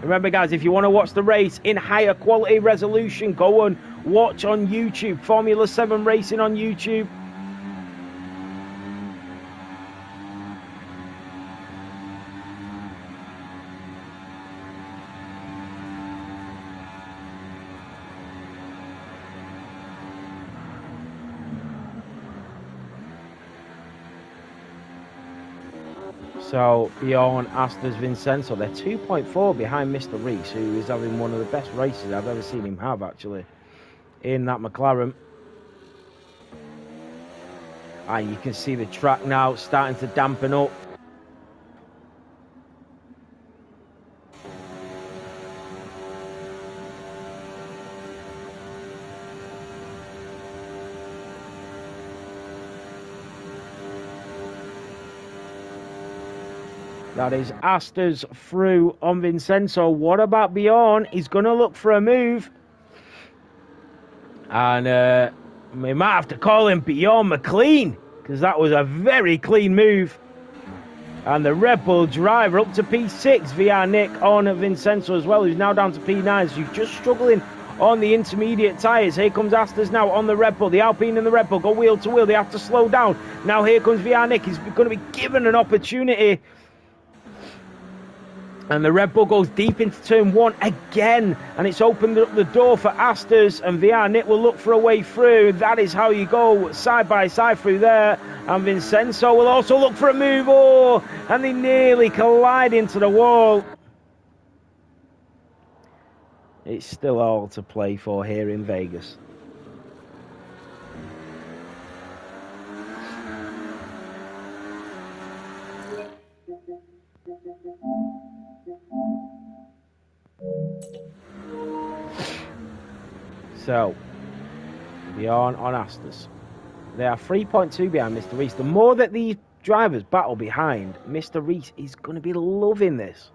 Remember, guys, if you want to watch the race in higher quality resolution, go and watch on YouTube. Formula 7 Racing on YouTube. So beyond Astor's Vincenzo, they're 2.4 behind Mr. Reese, who is having one of the best races I've ever seen him have, actually, in that McLaren. And you can see the track now starting to dampen up. That is Astor's through on Vincenzo. What about Bjorn? He's going to look for a move. And we might have to call him Bjorn McLean, because that was a very clean move. And the Red Bull driver up to P6, VR Nick on Vincenzo as well, who's now down to P9. So he's just struggling on the intermediate tyres. Here comes Astor's now on the Red Bull. The Alpine and the Red Bull go wheel to wheel. They have to slow down. Now here comes VR Nick. He's going to be given an opportunity. And the Red Bull goes deep into turn one again. And it's opened up the door for Astor's. And VR Nick will look for a way through. That is how you go side by side through there. And Vincenzo will also look for a move. Oh, and they nearly collide into the wall. It's still all to play for here in Vegas. So, Bjorn on Astor's. They are 3.2 behind Mr. Reese. The more that these drivers battle behind, Mr. Reese is going to be loving this.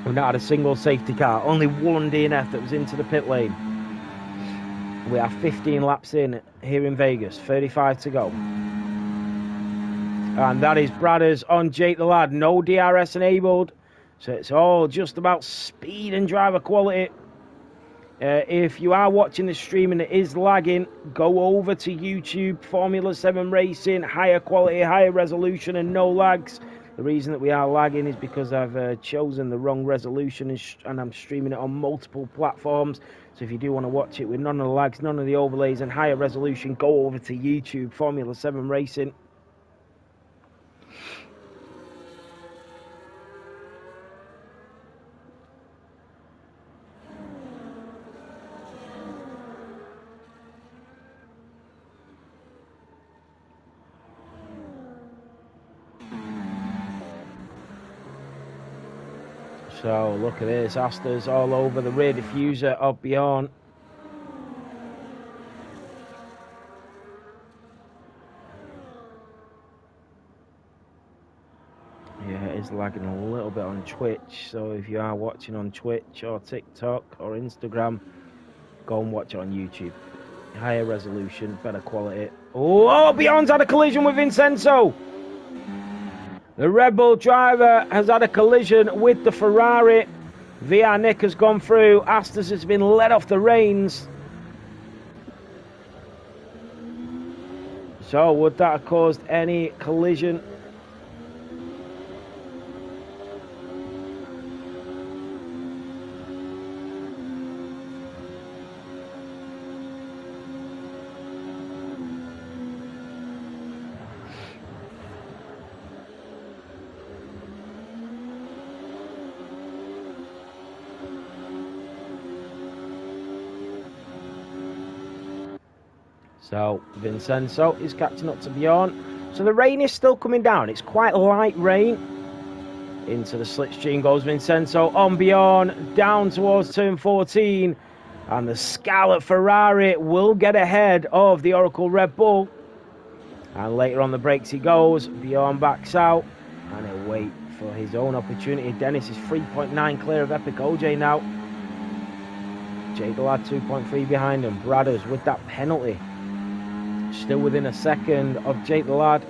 We've not had a single safety car. Only one DNF that was into the pit lane. We are 15 laps in here in Vegas. 35 to go. And that is Bradders on Jake the Lad. No DRS enabled. So it's all just about speed and driver quality. If you are watching the stream and it is lagging, go over to YouTube, Formula 7 Racing, higher quality, higher resolution and no lags. The reason that we are lagging is because I've chosen the wrong resolution and I'm streaming it on multiple platforms. So if you do want to watch it with none of the lags, none of the overlays and higher resolution, go over to YouTube, Formula 7 Racing. So look at this, Astor's all over the rear diffuser of Bjorn. Yeah, it is lagging a little bit on Twitch, so if you are watching on Twitch or TikTok or Instagram, go and watch it on YouTube. Higher resolution, better quality. Oh, Bjorn's had a collision with Vincenzo! The Red Bull driver has had a collision with the Ferrari. VR Nick has gone through. Astor's has been let off the reins. So would that have caused any collision? So Vincenzo is catching up to Bjorn. So the rain is still coming down. It's quite light rain. Into the slipstream goes Vincenzo on Bjorn, down towards turn 14. And the Scarlet Ferrari will get ahead of the Oracle Red Bull. And later on the brakes he goes. Bjorn backs out. And he'll wait for his own opportunity. Dennis is 3.9 clear of Epic OJ now. Jake the Lad 2.3 behind him. Bradders with that penalty. Still within a second of Jake the Lad.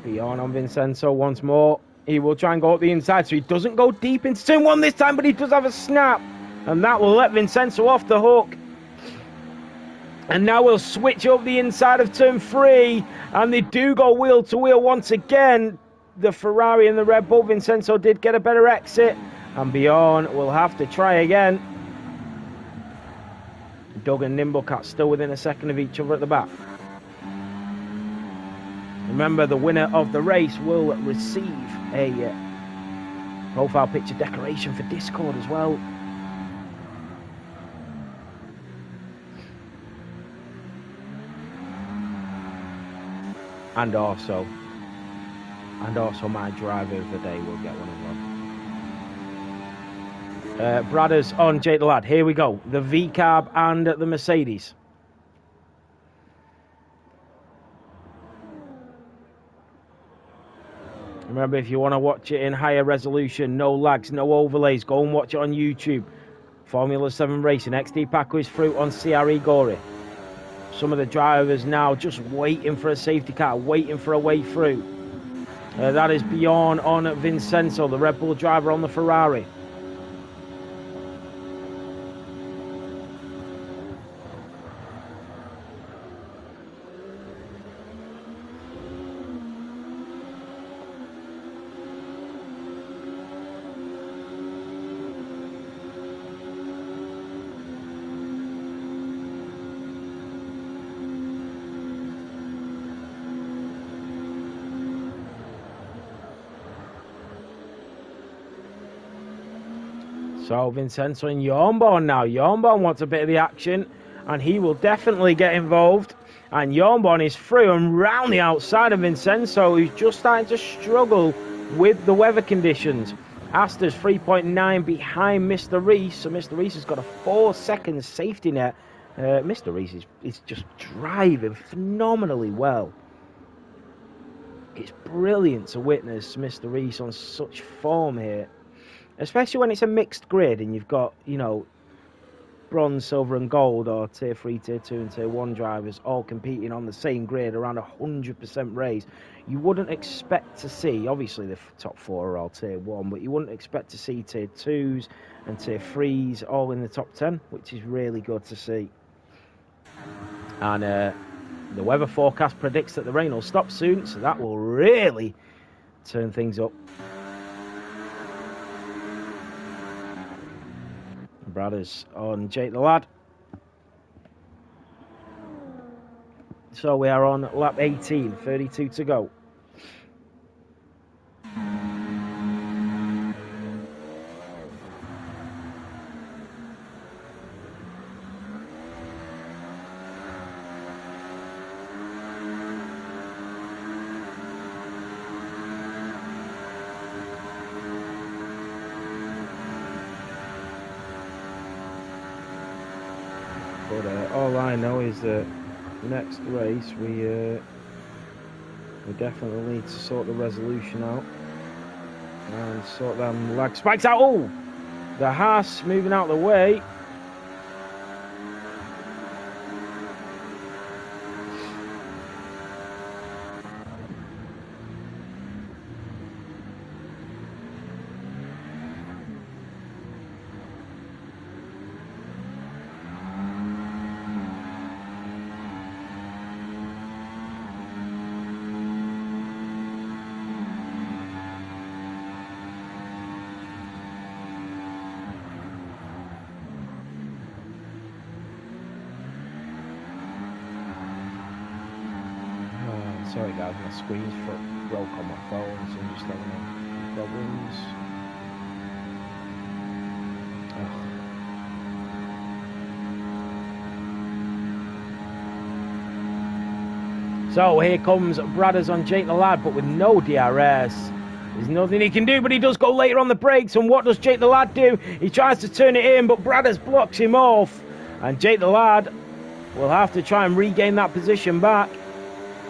Bjorn on Vincenzo once more. He will try and go up the inside, so he doesn't go deep into turn one this time, but he does have a snap. And that will let Vincenzo off the hook. And now we'll switch up the inside of turn 3. And they do go wheel to wheel once again. The Ferrari and the Red Bull. Vincenzo did get a better exit. And Bjorn will have to try again. Doug and Nimblecat still within a second of each other at the back. Remember, the winner of the race will receive a profile picture decoration for Discord as well. And also my driver of the day will get one as well. Bradders on Jake the Lad. Here we go. The V-Carb and the Mercedes. Remember, if you want to watch it in higher resolution, no lags, no overlays, go and watch it on YouTube. Formula 7 Racing, XD Paco is through on CRE Gory. Some of the drivers now just waiting for a safety car, waiting for a way through. That is Bjorn on Vincenzo, the Red Bull driver on the Ferrari. So Vincenzo and Jornborn now. Jornborn wants a bit of the action, and he will definitely get involved. And Jornborn is through and round the outside of Vincenzo, who's just starting to struggle with the weather conditions. Asta's 3.9 behind Mr. Reese, so Mr. Reese has got a 4-second safety net. Mr. Reese is just driving phenomenally well. It's brilliant to witness Mr. Reese on such form here. Especially when it's a mixed grid and you've got, you know, bronze, silver and gold, or tier 3, tier 2 and tier 1 drivers all competing on the same grid around 100% race. You wouldn't expect to see, obviously the top 4 are all tier 1, but you wouldn't expect to see tier 2s and tier 3s all in the top 10, which is really good to see. And the weather forecast predicts that the rain will stop soon, so that will really turn things up. Brothers on Jake the Lad. So we are on lap 18, 32 to go. But all I know is that next race we definitely need to sort the resolution out and sort them lag spikes out. Oh, the Haas moving out of the way. Sorry guys, my screen's broke on my phone, so I'm just having problems. So here comes Bradders on Jake the Lad, but with no DRS. There's nothing he can do, but he does go later on the brakes. And what does Jake the Lad do? He tries to turn it in, but Bradders blocks him off. And Jake the Lad will have to try and regain that position back.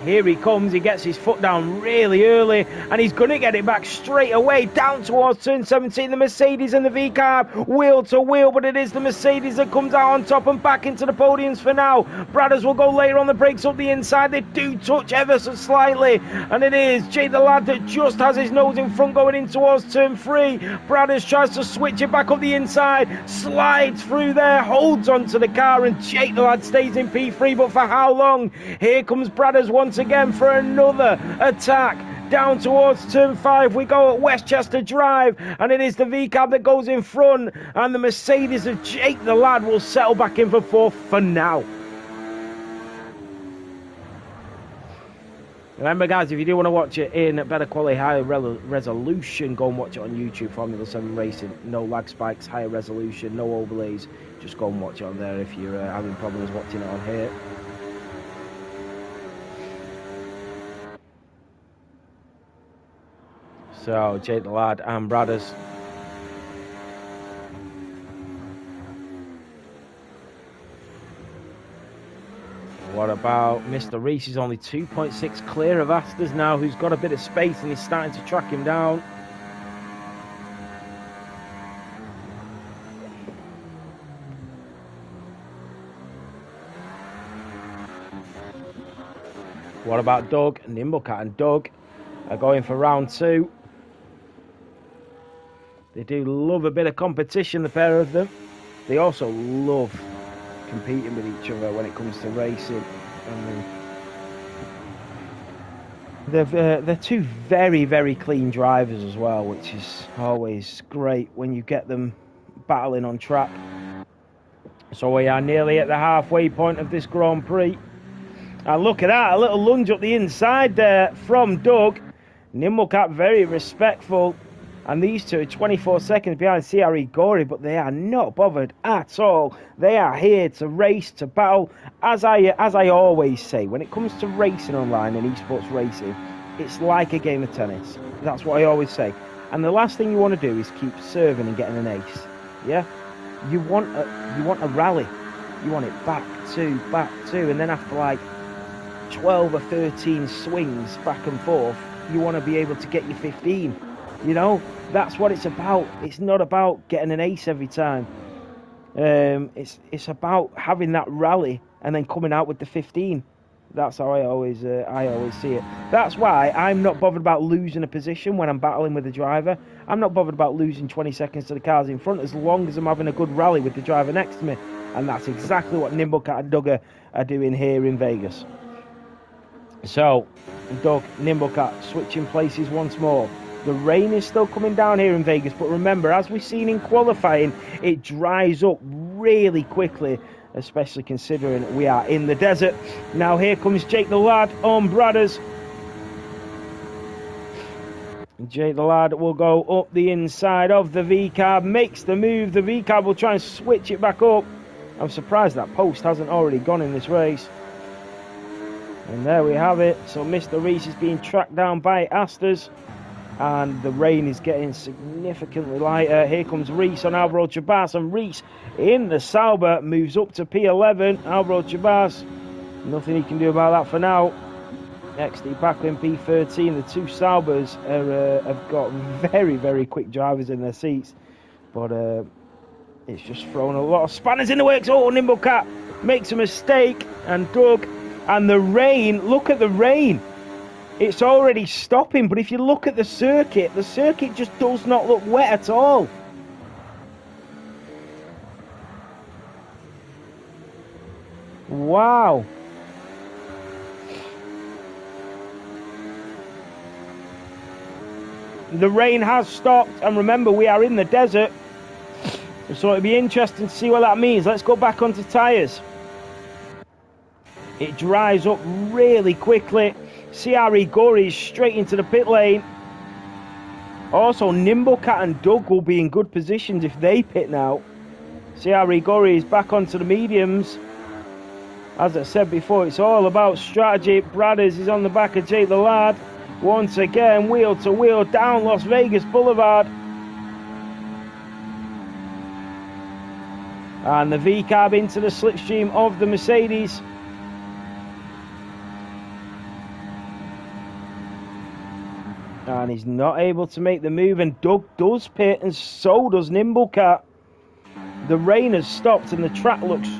Here he comes, he gets his foot down really early, and he's going to get it back straight away, down towards turn 17, the Mercedes and the V-Carb, wheel to wheel, but it is the Mercedes that comes out on top and back into the podiums for now. Bradders will go later on the brakes up the inside, they do touch ever so slightly, and it is Jake the Lad that just has his nose in front going in towards turn 3. Bradders tries to switch it back up the inside, slides through there, holds onto the car, and Jake the Lad stays in P3, but for how long? Here comes Bradders once again for another attack down towards turn 5. We go at Westchester Drive, and it is the V-Cab that goes in front, and the Mercedes of Jake the Lad will settle back in for 4th for now. Remember, guys, if you do want to watch it in better quality, higher resolution, go and watch it on YouTube, Formula 7 Racing. No lag spikes, higher resolution, no overlays. Just go and watch it on there if you're having problems watching it on here. So, Jake the Lad and Bradders. What about Mr. Reese? He's only 2.6 clear of Asters now, who's got a bit of space and he's starting to track him down. What about Doug? Nimblecat and Doug are going for round 2. They do love a bit of competition, the pair of them. They also love competing with each other when it comes to racing. They're two very, very clean drivers as well, which is always great when you get them battling on track. So we are nearly at the halfway point of this Grand Prix. And look at that, a little lunge up the inside there from Doug. Nimblecat very respectful. And these two are 24 seconds behind CRE Gory, but they are not bothered at all. They are here to race, to battle. As I always say, when it comes to racing online and esports racing, it's like a game of tennis. That's what I always say. And the last thing you want to do is keep serving and getting an ace. Yeah? You want a rally. You want it back two, and then after like 12 or 13 swings back and forth, you want to be able to get your 15. You know, that's what it's about. It's not about getting an ace every time. It's about having that rally and then coming out with the 15. That's how I always see it. That's why I'm not bothered about losing a position when I'm battling with the driver. I'm not bothered about losing 20 seconds to the cars in front as long as I'm having a good rally with the driver next to me. And that's exactly what Nimblecat and Doug are doing here in Vegas. So, Doug, Nimblecat switching places once more. The rain is still coming down here in Vegas, but remember, as we've seen in qualifying, it dries up really quickly, especially considering we are in the desert. Now here comes Jake the Lad on Bradders. Jake the Lad will go up the inside of the V-carb, makes the move. The V-carb will try and switch it back up. I'm surprised that post hasn't already gone in this race. And there we have it. So Mr. Reese is being tracked down by Asters. And the rain is getting significantly lighter. Here comes Reese on Alvaro Chabas, and Reese in the Sauber moves up to P11. Alvaro Chabas, nothing he can do about that for now. XD back in P13. The two Saubers have got very, very quick drivers in their seats, but it's just thrown a lot of spanners in the works. Oh, Nimblecat makes a mistake, and Doug, and the rain. Look at the rain. It's already stopping, but if you look at the circuit just does not look wet at all. Wow. The rain has stopped, and remember, we are in the desert. So it'll be interesting to see what that means. Let's go back onto tyres. It dries up really quickly. CRE Gory is straight into the pit lane. Also, Nimblecat and Doug will be in good positions if they pit now. CRE Gory is back onto the mediums. As I said before, it's all about strategy. Bradders is on the back of Jake the Lad. Once again, wheel to wheel down Las Vegas Boulevard. And the V-carb into the slipstream of the Mercedes. And he's not able to make the move, and Doug does pit, and so does Nimblecat. The rain has stopped, and the track looks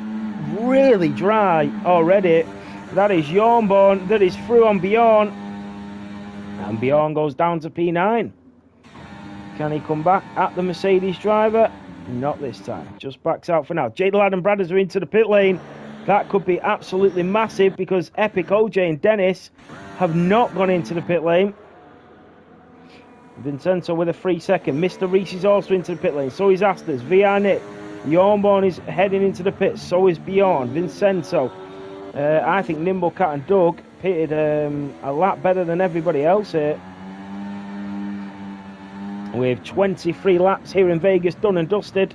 really dry already. That is Jornborn, that is through on Bjorn. And Bjorn goes down to P9. Can he come back at the Mercedes driver? Not this time, just backs out for now. Jake the Lad and Bradders are into the pit lane. That could be absolutely massive, because Epic, OJ and Dennis have not gone into the pit lane. Vincenzo with a 3 second. Mr. Reese is also into the pit lane. So is Asters. VR Nick. Jornborn is heading into the pit. So is Bjorn. Vincenzo. I think Nimble Cat and Doug pitted a lap better than everybody else here. With 23 laps here in Vegas done and dusted.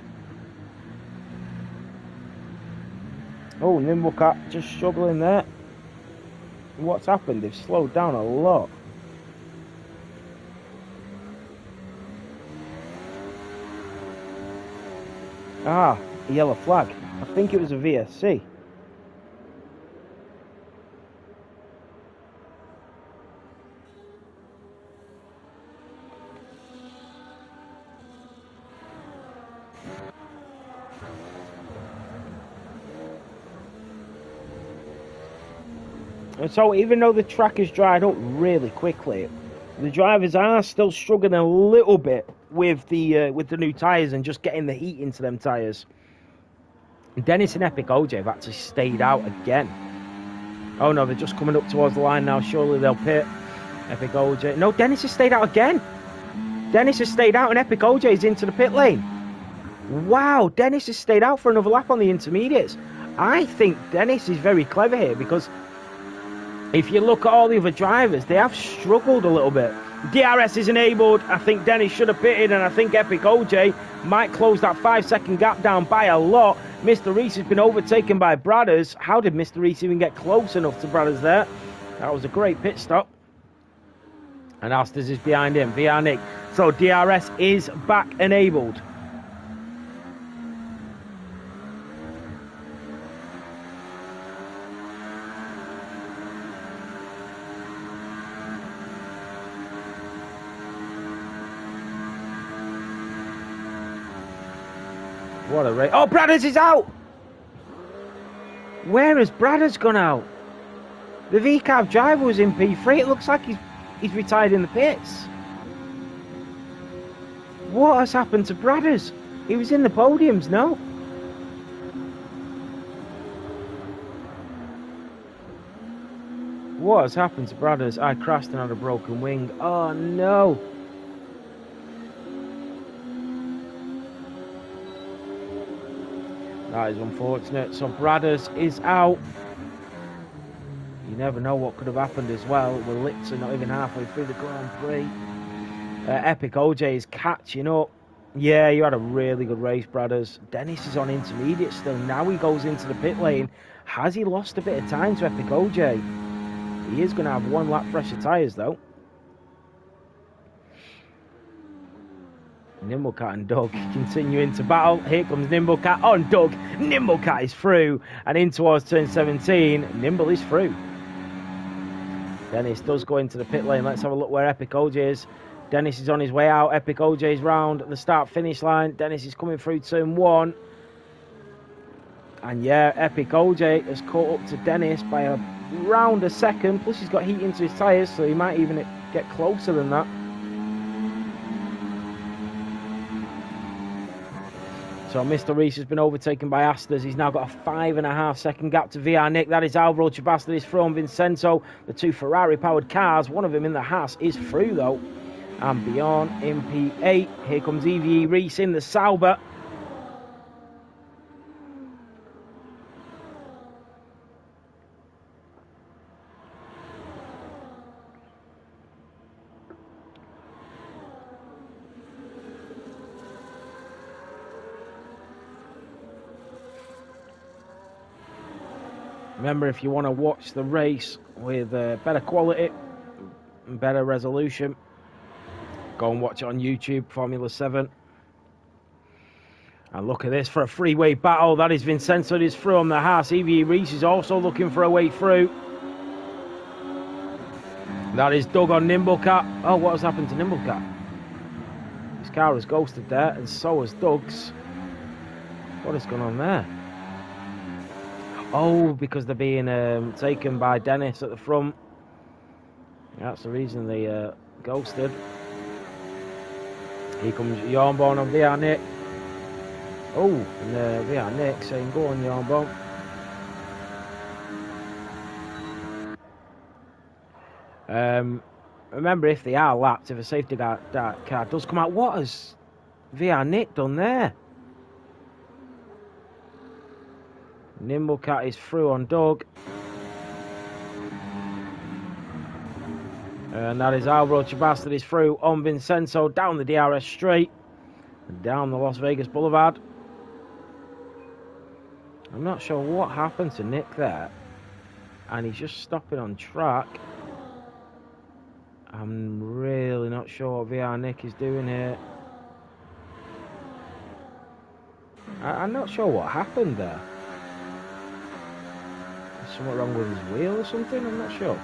Oh, Nimble Cat just struggling there. What's happened? They've slowed down a lot. Ah, a yellow flag. I think it was a VSC. And so even though the track has dried up really quickly, the drivers are still struggling a little bit with the new tyres and just getting the heat into them tyres. Dennis and Epic OJ have actually stayed out again. Oh no, they're just coming up towards the line now. Surely they'll pit. Epic OJ. No, Dennis has stayed out again. Dennis has stayed out and Epic OJ is into the pit lane. Wow, Dennis has stayed out for another lap on the intermediates. I think Dennis is very clever here because if you look at all the other drivers, they have struggled a little bit. DRS is enabled. I think Dennis should have pitted, and I think Epic OJ might close that 5-second gap down by a lot. Mr. Reese has been overtaken by Bradders. How did Mr. Reese even get close enough to Bradders there? That was a great pit stop. And Asters is behind him, VR Nick. So DRS is back enabled. What a race. Oh, Bradders is out! Where has Bradders gone out? The VCAV driver was in P3. It looks like he's retired in the pits. What has happened to Bradders? He was in the podiums, no? What has happened to Bradders? I crashed and had a broken wing. Oh, no. That is unfortunate. So Bradders is out. You never know what could have happened as well. With Litzer not even halfway through the Grand Prix. Epic OJ is catching up. Yeah, you had a really good race, Bradders. Dennis is on intermediate still. Now he goes into the pit lane. Has he lost a bit of time to Epic OJ? He is going to have one lap fresher tyres though. Nimblecat and Doug continuing to battle. Here comes Nimblecat on Doug. Nimblecat is through and in towards turn 17. Nimble is through. Dennis does go into the pit lane. Let's have a look where Epic OJ is. Dennis is on his way out. Epic OJ is round at the start-finish line. Dennis is coming through turn 1. And yeah, Epic OJ has caught up to Dennis by around a second. Plus he's got heat into his tyres, so he might even get closer than that. So Mr. Reese has been overtaken by Asters. He's now got a 5.5 second gap to VR Nick. That is Alvaro Chabasta is from Vincenzo. The two Ferrari-powered cars, one of them in the Haas, is through though. And beyond in P8, here comes EVE Reese in the Sauber. Remember, if you want to watch the race with better quality and better resolution, go and watch it on YouTube, Formula 7. And look at this for a freeway battle. That is Vincenzo is through on the Haas. EVE Reese is also looking for a way through. That is Doug on Nimblecat. Oh, what has happened to Nimblecat? His car has ghosted there, and so has Doug's. What has gone on there? Oh, because they're being taken by Dennis at the front. That's the reason they ghosted. Here comes Yarnborn on VR Nick. Oh, and VR Nick saying, go on, Yarnborn. Remember, if they are lapped, if a safety car does come out, what has VR Nick done there? Nimblecat is through on Doug. And that is Alvaro Chabas that is through on Vincenzo, down the DRS straight, down the Las Vegas Boulevard. I'm not sure what happened to Nick there, and he's just stopping on track. I'm really not sure what VR Nick is doing here. I'm not sure what happened there. Is something wrong with his wheel or something? I'm not sure.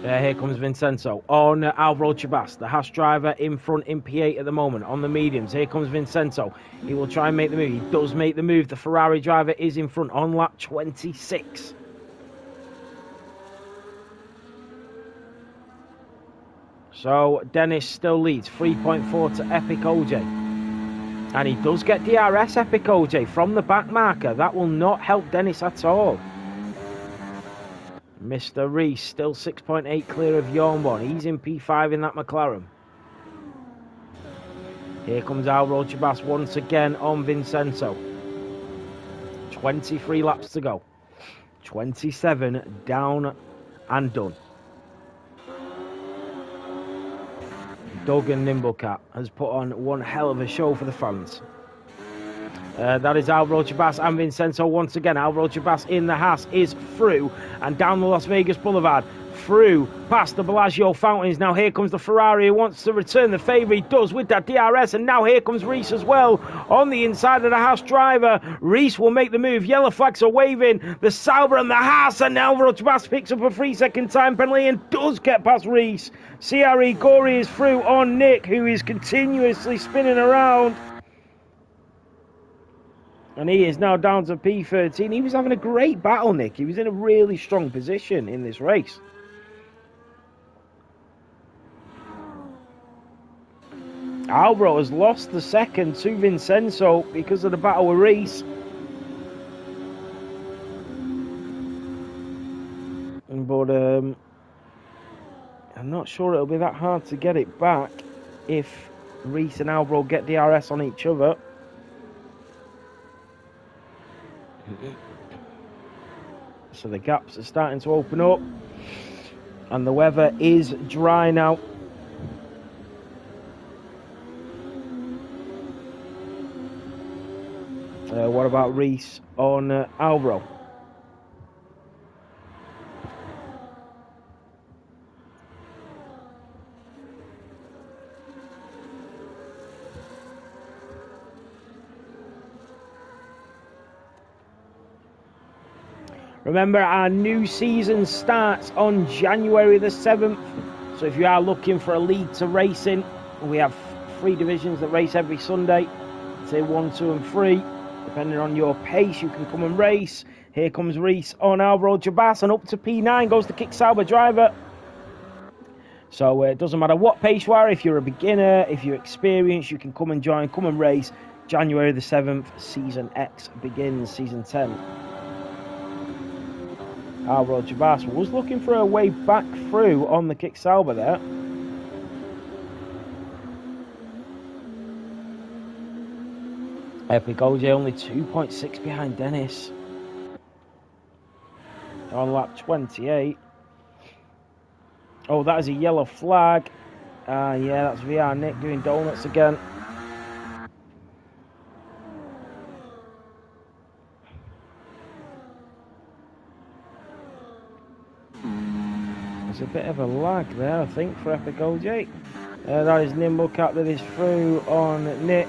Here comes Vincenzo on Alvaro Chabas, the Haas driver in front in P8 at the moment on the mediums. Here comes Vincenzo. He will try and make the move. He does make the move. The Ferrari driver is in front on lap 26. So Dennis still leads 3.4 to Epic OJ. And he does get DRS Epic OJ from the back marker. That will not help Dennis at all. Mr. Reese still 6.8 clear of Yornborn. He's in P5 in that McLaren. Here comes Alvaro Chabas once again on Vincenzo. 23 laps to go. 27 down and done. Doug and Nimblecat has put on one hell of a show for the fans. That is Alvaro Chabas and Vincenzo once again. Alvaro Chabas in the Haas is through and down the Las Vegas Boulevard. Through past the Bellagio fountains. Now here comes the Ferrari who wants to return the favour. He does with that DRS. And now here comes Reese as well on the inside of the Haas driver. Reese will make the move. Yellow flags are waving. The Sauber and the Haas. And Alvaro Chabas picks up a 3-second time penalty and does get past Reese. CRE Gory is through on Nick, who is continuously spinning around. And he is now down to P13. He was having a great battle, Nick. He was in a really strong position in this race. Alvaro has lost the second to Vincenzo because of the battle with Reese. But I'm not sure it'll be that hard to get it back if Reese and Alvaro get DRS on each other. So the gaps are starting to open up and the weather is dry now. What about Reese on Alvaro? Remember, our new season starts on January the 7th. So if you are looking for a lead to racing, we have 3 divisions that race every Sunday. Say 1, 2 and 3. Depending on your pace, you can come and race. Here comes Reese on Alvaro Chabas, and up to P9 goes the Kick Sauber driver. So it doesn't matter what pace you are. If you're a beginner, if you're experienced, you can come and join, come and race. January the 7th, Season X begins, Season 10. Alvaro Chabas was looking for a way back through on the Kick Sauber there. Epic OJ only 2.6 behind Dennis. On lap 28. Oh, that is a yellow flag. Yeah, that's VR Nick doing donuts again. There's a bit of a lag there, I think, for Epic OJ. That is Nimblecat that is through on Nick.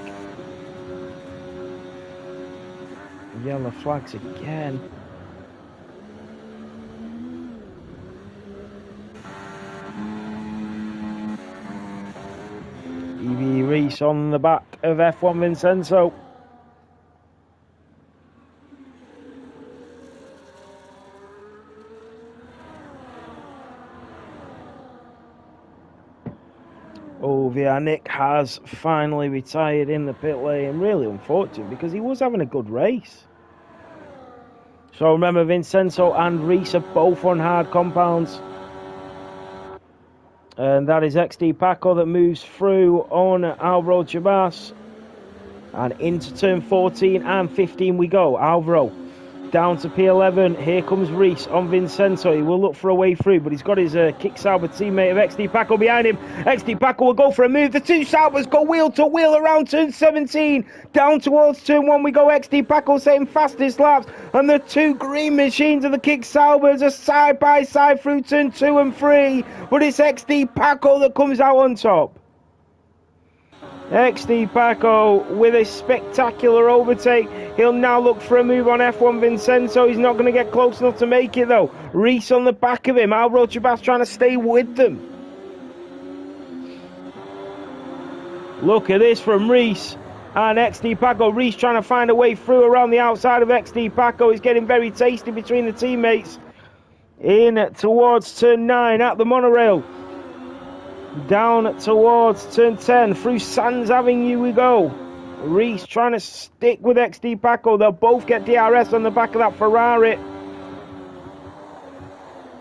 Yellow flags again. Evie Reese on the back of F1 Vincenzo. Oh, VR Nick has finally retired in the pit lane. Really unfortunate because he was having a good race. So remember, Vincenzo and Reese are both on hard compounds. And that is XD Paco that moves through on Alvaro Chabas. And into turn 14 and 15 we go. Alvaro Down to P11. Here comes Reese on Vincenzo. He will look for a way through, but he's got his kick Sauber teammate of XD Paco behind him. XD Paco will go for a move. The two Saubers go wheel to wheel around turn 17. Down towards turn 1 we go. XD Paco setting fastest laps. And the two green machines of the kick Saubers are side by side through turn 2 and 3. But it's XD Paco that comes out on top. XD Paco with a spectacular overtake. He'll now look for a move on F1 Vincenzo. He's not going to get close enough to make it though. Reese on the back of him. Alvaro Chabas trying to stay with them. Look at this from Reese and XD Paco. Reese trying to find a way through around the outside of XD Paco. He's getting very tasty between the teammates. In towards turn 9 at the monorail. Down towards turn 10 through Sands Avenue we go. Reese trying to stick with XD Paco. They'll both get DRS on the back of that Ferrari.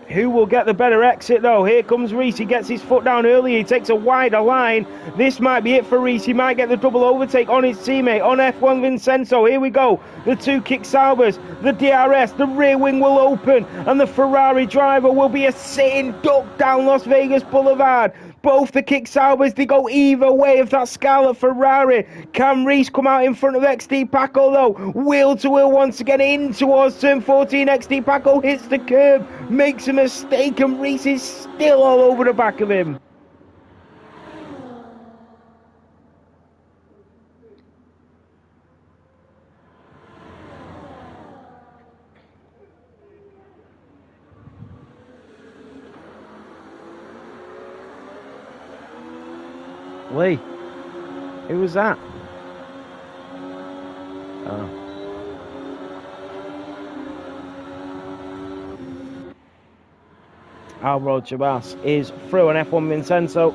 Who will get the better exit though? Here comes Reese. He gets his foot down early. He takes a wider line. This might be it for Reese. He might get the double overtake on his teammate on F1 Vincenzo. Here we go. The two kick Saubers. The DRS. The rear wing will open. And the Ferrari driver will be a sitting duck down Las Vegas Boulevard. Both the kick Saubers, they go either way of that Scarlet Ferrari. Can Reese come out in front of XD Paco though? Wheel to wheel once again in towards turn 14. XD Paco hits the curb, makes a mistake, and Reese is still all over the back of him. Lee, who was that? Oh. Alvaro Chabas is through on F1 Vincenzo.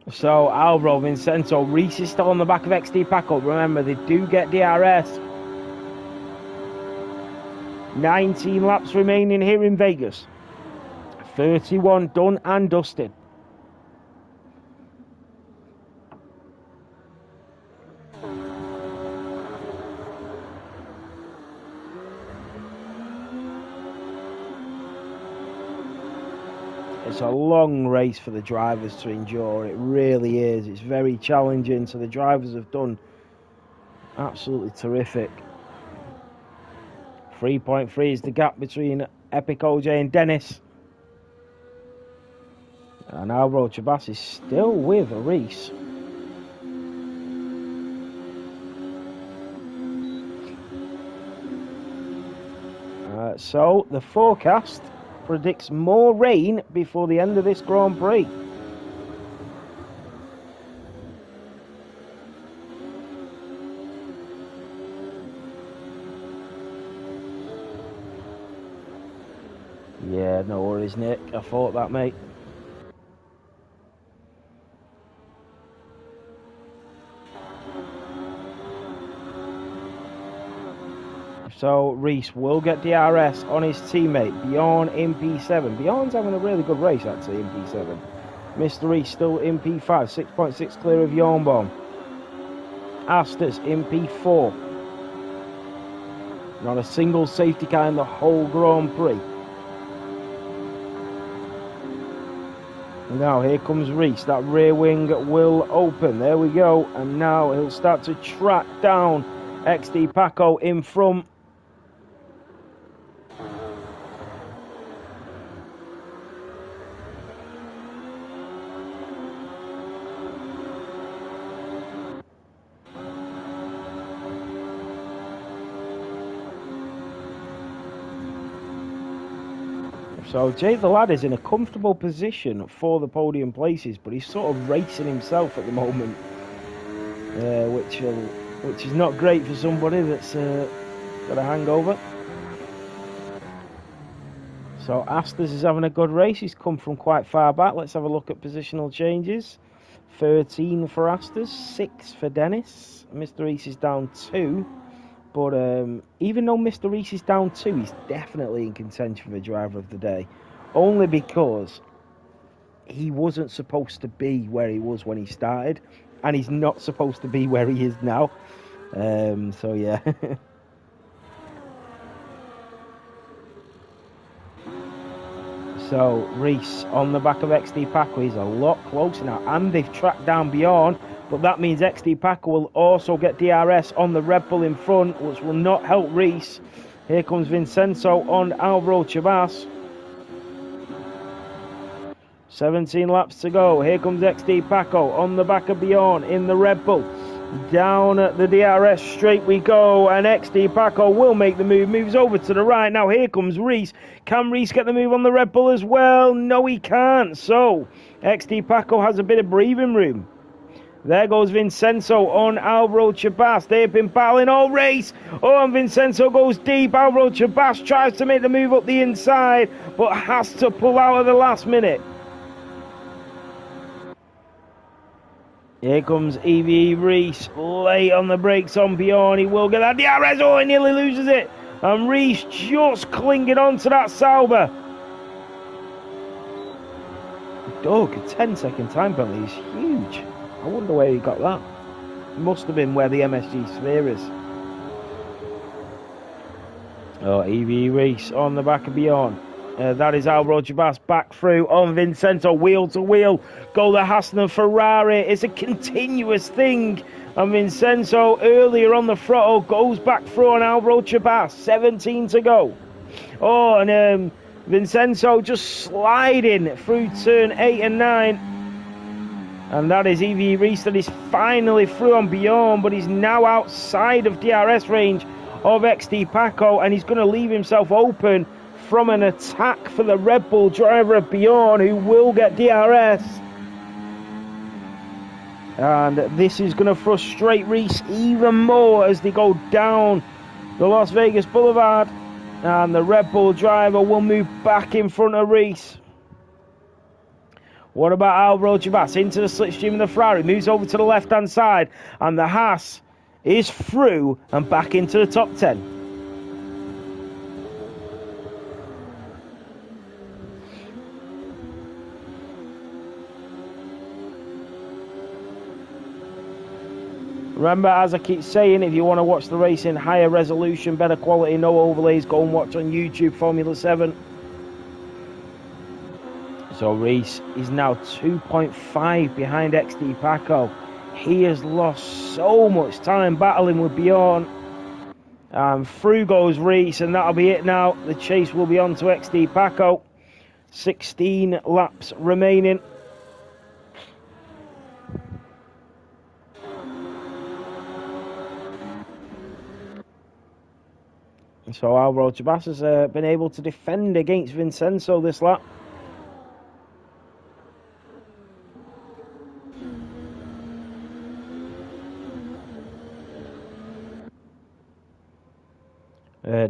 So Alvaro Vincenzo, Reese is still on the back of XD Paco. Remember, they do get DRS. 19 laps remaining here in Vegas. 31 done and dusted. It's a long race for the drivers to endure. It really is. It's very challenging. So the drivers have done absolutely terrific. 3.3 is the gap between Epic OJ and Dennis. And Alvaro Chabas is still with Reese. So the forecast predicts more rain before the end of this Grand Prix. Yeah, no worries, Nick. I thought that, mate. So Reese will get DRS on his teammate, Bjorn in P7. Bjorn's having a really good race, actually, in P7. Mr. Reese still in P5, 6.6 clear of Jornbaum. Astor's in P4. Not a single safety car in the whole Grand Prix. Now here comes Reese. That rear wing will open. There we go. And now he'll start to track down XD Paco in front. So Jay the Lad is in a comfortable position for the podium places, but he's sort of racing himself at the moment. which is not great for somebody that's got a hangover. So Astor's is having a good race. He's come from quite far back. Let's have a look at positional changes. 13 for Astor's, 6 for Dennis. Mr. Reese is down 2. But even though Mr. Reese is down 2, he's definitely in contention for driver of the day. Only because he wasn't supposed to be where he was when he started. And he's not supposed to be where he is now. So yeah. So Reese on the back of XD Paco, he's a lot closer now, and they've tracked down Bjorn, but that means XD Paco will also get DRS on the Red Bull in front, which will not help Reese. Here comes Vincenzo on Alvaro Chabas. 17 laps to go. Here comes XD Paco on the back of Bjorn in the Red Bull. Down at the DRS straight we go, and XD Paco will make the move, moves over to the right. Now here comes Reese. Can Reese get the move on the Red Bull as well? No, he can't. So XD Paco has a bit of breathing room. There goes Vincenzo on Alvaro Chabas. They've been battling all race. Oh, and Vincenzo goes deep. Alvaro Chabas tries to make the move up the inside, but has to pull out at the last minute. Here comes EVE Reese, late on the brakes on Bjorn. He will get that DRS. Oh, he nearly loses it. And Reese just clinging on to that Sauber. Doug, a 10-second time penalty is huge. I wonder where he got that. It must have been where the MSG sphere is. Oh, EVE Reese on the back of Bjorn. That is Alvaro Chabas back through on Vincenzo, wheel to wheel. Go the Hassner Ferrari. It's a continuous thing. And Vincenzo earlier on the throttle goes back through on Alvaro Chabas. 17 to go. Oh, and Vincenzo just sliding through turn 8 and 9. And that is EVE Reese that is finally through on Bjorn, but he's now outside of DRS range of XD Paco, and he's going to leave himself open from an attack for the Red Bull driver of Bjorn, who will get DRS. And this is going to frustrate Reese even more as they go down the Las Vegas Boulevard. And the Red Bull driver will move back in front of Reese. What about Alvaro Chabas? Into the slipstream of the Ferrari. Moves over to the left-hand side. And the Haas is through and back into the top 10. Remember, as I keep saying, if you want to watch the race in higher resolution, better quality, no overlays, go and watch on YouTube Formula 7. So Reese is now 2.5 behind XD Paco. He has lost so much time battling with Bjorn. Through goes Reese, and that'll be it now. The chase will be on to XD Paco. 16 laps remaining. So Alvaro Chabas has been able to defend against Vincenzo this lap.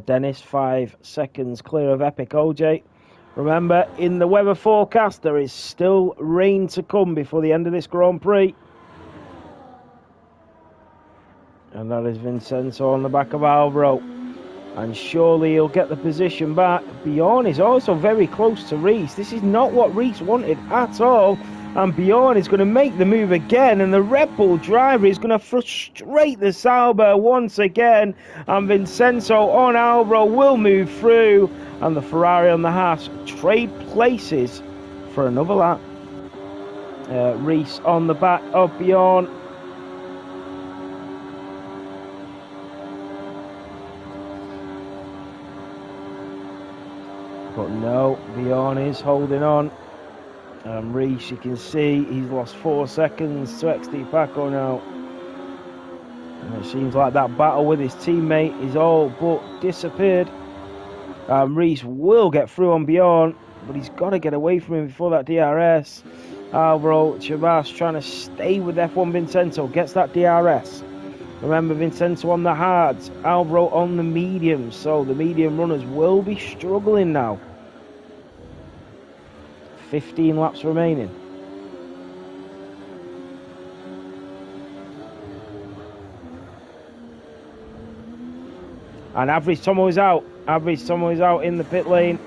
Dennis 5 seconds clear of Epic OJ. Remember, in the weather forecast, there is still rain to come before the end of this Grand Prix. And that is Vincenzo on the back of Alvaro. And surely he'll get the position back. Bjorn is also very close to Reese. This is not what Reese wanted at all. And Bjorn is going to make the move again. And the Red Bull driver is going to frustrate the Sauber once again. And Vincenzo on Alvaro will move through. And the Ferrari on the Haas trade places for another lap. Reese on the back of Bjorn. But no, Bjorn is holding on. And Reese, you can see, he's lost 4 seconds to XD Paco now. And it seems like that battle with his teammate is all but disappeared. Reese will get through on Bjorn, but he's got to get away from him before that DRS. Alvaro Chavas trying to stay with F1 Vincenzo. Gets that DRS. Remember, Vincenzo on the hards. Alvaro on the mediums. So the medium runners will be struggling now. 15 laps remaining. And Average Tomo is out. Average Tomo is out in the pit lane.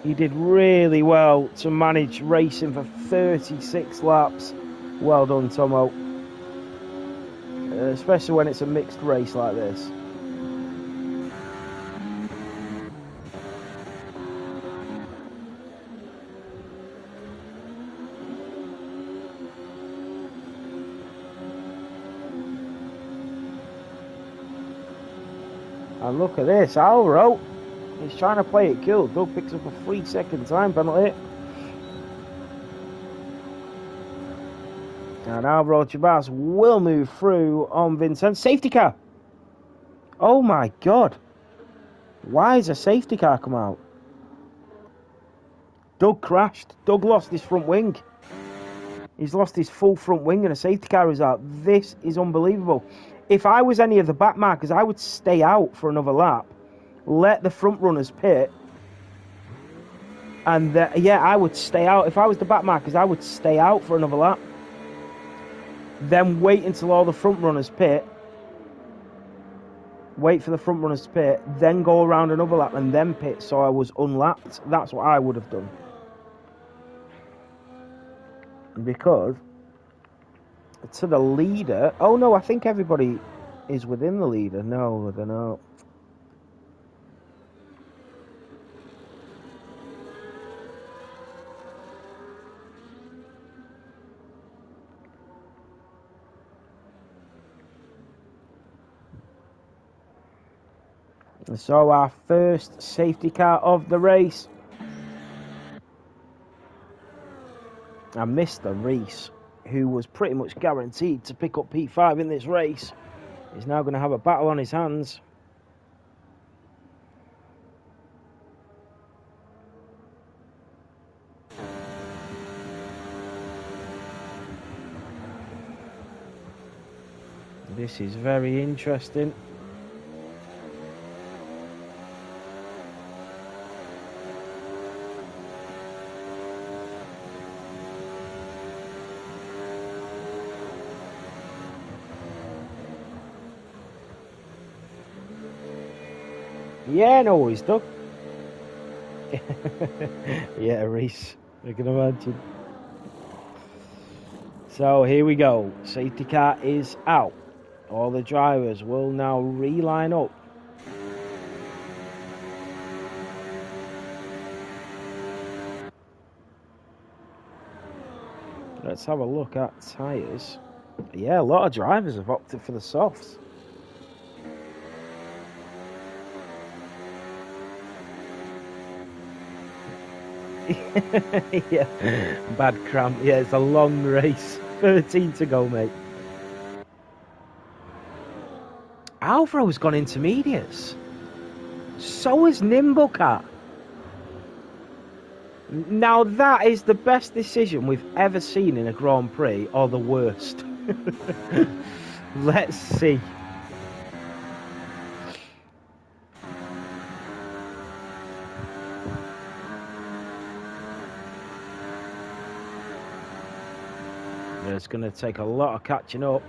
He did really well to manage racing for 36 laps. Well done, Tomo. Especially when it's a mixed race like this. And look at this, Alvaro. He's trying to play it cool. Doug picks up a 3-second time penalty. And Alvaro Chavas will move through on Vincent. Safety car. Oh my God. Why has a safety car come out? Doug crashed. Doug lost his front wing. He's lost his full front wing and a safety car is out. This is unbelievable. If I was any of the back markers, I would stay out for another lap. Let the front runners pit. And yeah, I would stay out. If I was the back markers, I would stay out for another lap. Then wait until all the front runners pit. Wait for the front runners to pit. Then go around another lap and then pit so I was unlapped. That's what I would have done. Because to the leader... Oh no, I think everybody is within the leader. No, they're not. So our first safety car of the race. And Mr. Reese, who was pretty much guaranteed to pick up P5 in this race, is now going to have a battle on his hands. This is very interesting. Yeah, no worries, Doug. Yeah, Reese, I can imagine. So here we go. Safety car is out. All the drivers will now reline up. Let's have a look at tyres. Yeah, a lot of drivers have opted for the softs. Yeah, bad cramp. Yeah, it's a long race. 13 to go, mate. Alvaro's gone intermediates. So is Nimblecat. Now that is the best decision we've ever seen in a Grand Prix, or the worst. Let's see. It's going to take a lot of catching up.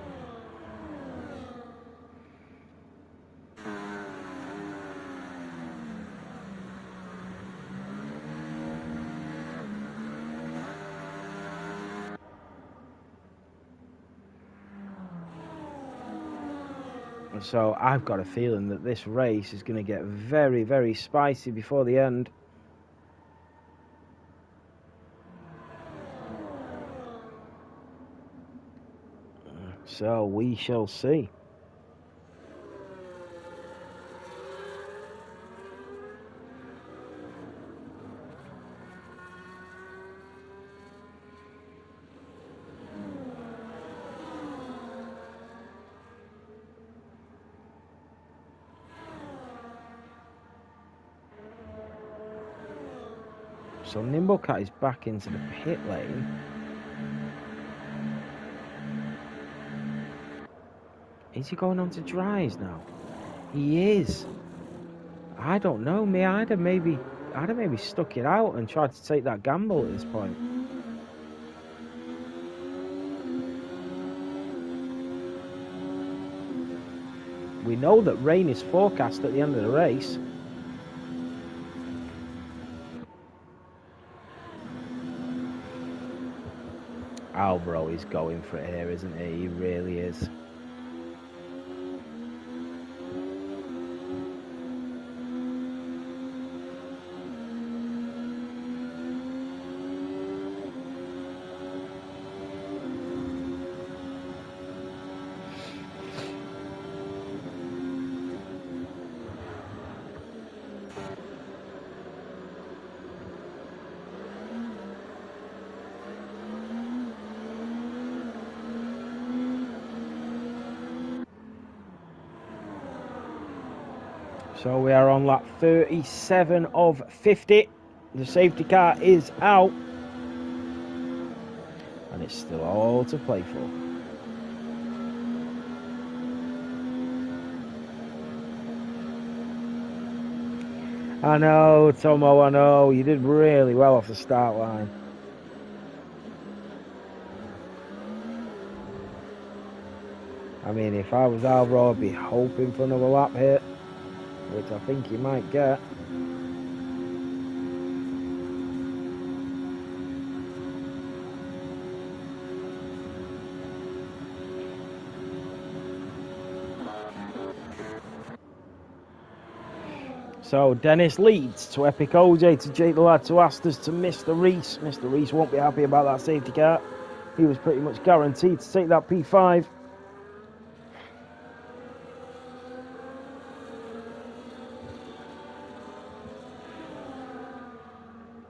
So I've got a feeling that this race is going to get very, very spicy before the end. So we shall see. So Nimblecat is back into the pit lane. Is he going on to dries now? He is. I don't know. I'd have maybe stuck it out and tried to take that gamble at this point. We know that rain is forecast at the end of the race. Alvaro is going for it here, isn't he? He really is. So we are on lap 37 of 50. The safety car is out. And it's still all to play for. I know, Tomo, I know. You did really well off the start line. I mean, if I was Alvaro, I'd be hoping for another lap here, which I think he might get. So Dennis leads to Epic OJ, to Jake the Lad, to Asters, to Mr. Reese. Mr. Reese won't be happy about that safety car. He was pretty much guaranteed to take that P5.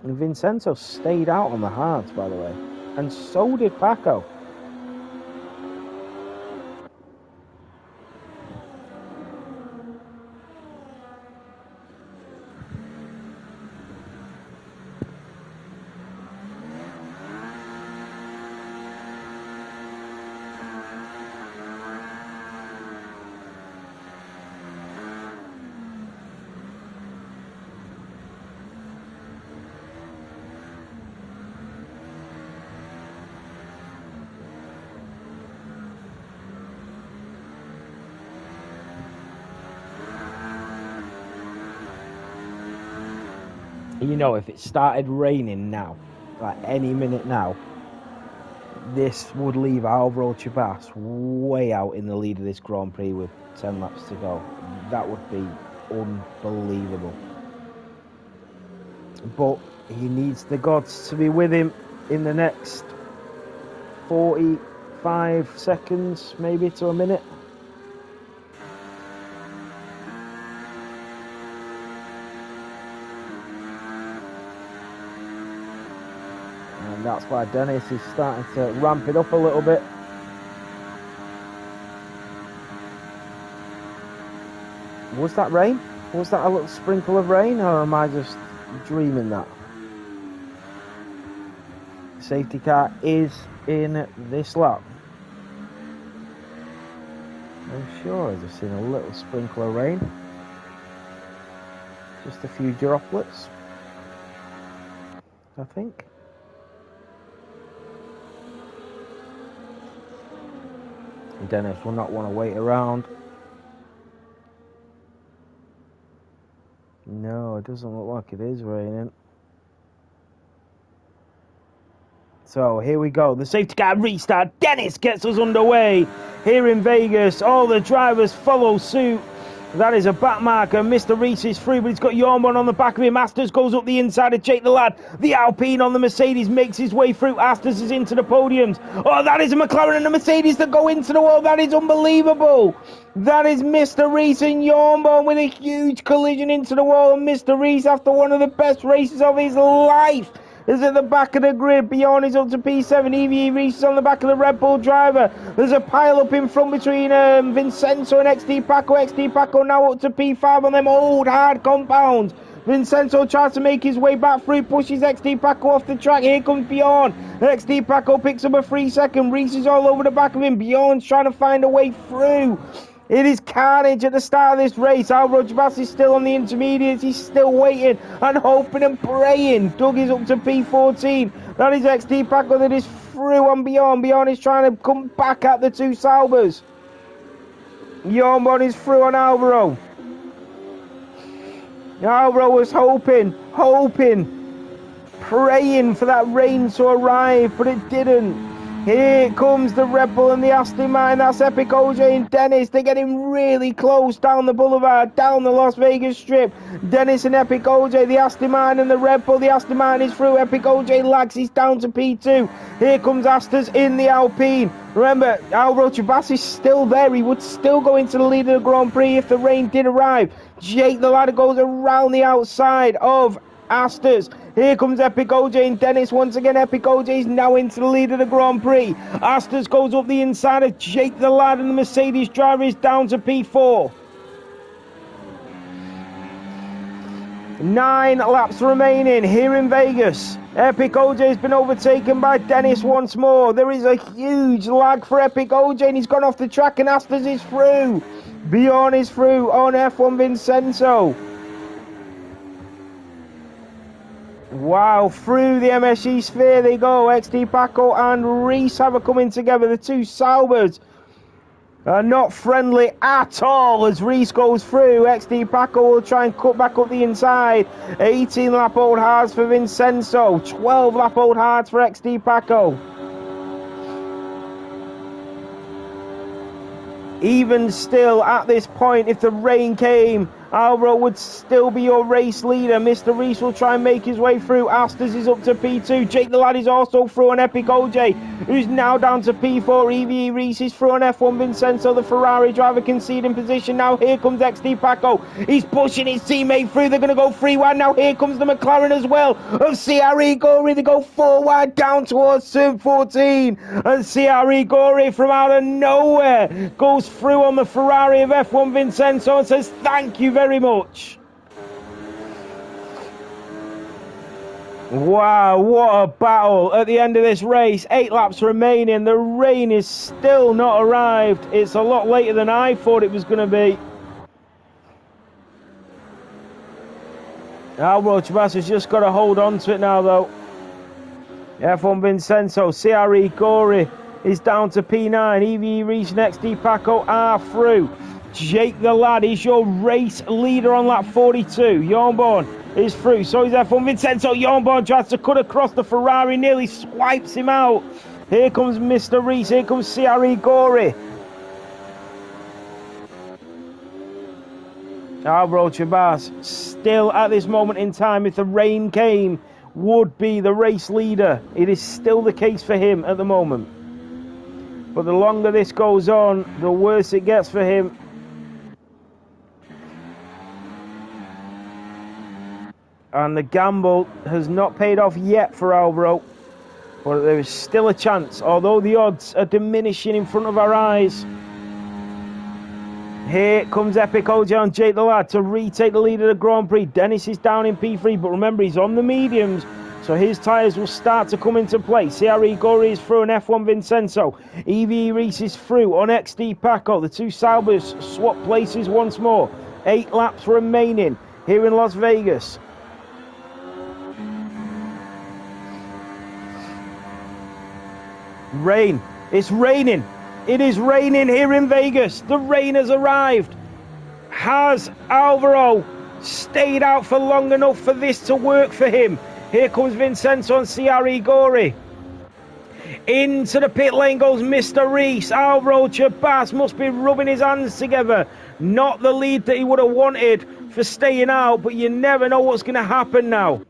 And Vincenzo stayed out on the hards, by the way. And so did Paco. You know, if it started raining now, like any minute now, this would leave Alvaro Chabas way out in the lead of this Grand Prix with 10 laps to go. That would be unbelievable. But he needs the gods to be with him in the next 45 seconds, maybe to a minute. And that's why Dennis is starting to ramp it up a little bit. Was that rain? Was that a little sprinkle of rain, or am I just dreaming that? The safety car is in this lap. I'm sure I've just seen a little sprinkle of rain. Just a few droplets, I think. Dennis will not want to wait around. No, it doesn't look like it is raining. So here we go. The safety car restart. Dennis gets us underway here in Vegas. All the drivers follow suit. That is a back marker. Mr. Reese is free, but he's got Yormon on the back of him. Asters goes up the inside of Jake the Lad. The Alpine on the Mercedes makes his way through. Asters is into the podiums. Oh, that is a McLaren and a Mercedes that go into the wall. That is unbelievable. That is Mr. Reese and Yormon with a huge collision into the wall. And Mr. Reese, after one of the best races of his life, is at the back of the grid. Bjorn is up to P7. EVE Reese is on the back of the Red Bull driver. There's a pile up in front between Vincenzo and XD Paco. XD Paco now up to P5 on them old hard compounds. Vincenzo tries to make his way back through, pushes XD Paco off the track. Here comes Bjorn. XD Paco picks up a 3-second. Reese is all over the back of him. Bjorn's trying to find a way through. It is carnage at the start of this race. Alvaro Chabas is still on the intermediates. He's still waiting and hoping and praying. Doug is up to P14. That is XD Paco that is through on Bjorn. Bjorn is trying to come back at the two Saubers. Jornbon is through on Alvaro. Alvaro was hoping, praying for that rain to arrive, but it didn't. Here comes the Red Bull and the Aston Martin. That's Epic OJ and Dennis. They're getting really close down the boulevard, down the Las Vegas Strip. Dennis and Epic OJ, the Aston Martin and the Red Bull. The Aston Martin is through. Epic OJ lags. He's down to P2. Here comes Astor's in the Alpine. Remember, Alvaro Chabas is still there. He would still go into the lead of the Grand Prix if the rain did arrive. Jake the ladder goes around the outside of Astor's. Here comes Epic OJ and Dennis once again. Epic OJ is now into the lead of the Grand Prix. Astor's goes up the inside of Jake the lad, and the Mercedes driver is down to P4. 9 laps remaining here in Vegas. Epic OJ has been overtaken by Dennis once more. There is a huge lag for Epic OJ, and he's gone off the track, and Astor's is through. Bjorn is through on F1 Vincenzo. Wow, through the MSG sphere they go. XD Paco and Reese have coming together. The two Saubers are not friendly at all as Reese goes through. XD Paco will try and cut back up the inside. 18 lap old hards for Vincenzo. 12 lap old hards for XD Paco. Even still, at this point, if the rain came, Alvaro would still be your race leader. Mr. Reese will try and make his way through. Astor's is up to P2. Jake the lad is also through on Epic OJ, who's now down to P4. EVE Reese is through on F1 Vincenzo. The Ferrari driver conceding position. Now here comes XD Paco. He's pushing his teammate through. They're going to go 3 wide. Now here comes the McLaren as well of CRE Gorey. They go 4 wide down towards turn 14. And CRE Gorey from out of nowhere goes through on the Ferrari of F1 Vincenzo and says thank you very much. Wow, what a battle at the end of this race. 8 laps remaining. The rain is still not arrived. It's a lot later than I thought it was going to be. Alvaro Chabas has just got to hold on to it now, though. F1 Vincenzo, CRE Gorey is down to P9. EVE Reese and XD Paco are through. Jake the lad is your race leader on lap 42. Jornbon is through. So is F1 Vincenzo. Jornbon tries to cut across the Ferrari, nearly swipes him out. Here comes Mr. Reese. Here comes CRE Gorey. Alvaro Chabas, still at this moment in time, if the rain came, would be the race leader. It is still the case for him at the moment. But the longer this goes on, the worse it gets for him. And the gamble has not paid off yet for Alvaro. But there is still a chance, although the odds are diminishing in front of our eyes. Here comes Epic OJ and Jake the lad to retake the lead of the Grand Prix. Dennis is down in P3, but remember he's on the mediums, so his tyres will start to come into play. CRE Gorey is through on F1 Vincenzo. EVE Reese is through on XD Paco. The two Saubers swap places once more. 8 laps remaining here in Las Vegas. Rain. It's raining. It is raining here in Vegas. The rain has arrived. Has Alvaro stayed out for long enough for this to work for him? Here comes Vincenzo and CRE Gorey. Into the pit lane goes Mr. Reese. Alvaro Chabas must be rubbing his hands together. Not the lead that he would have wanted for staying out, but you never know what's going to happen now.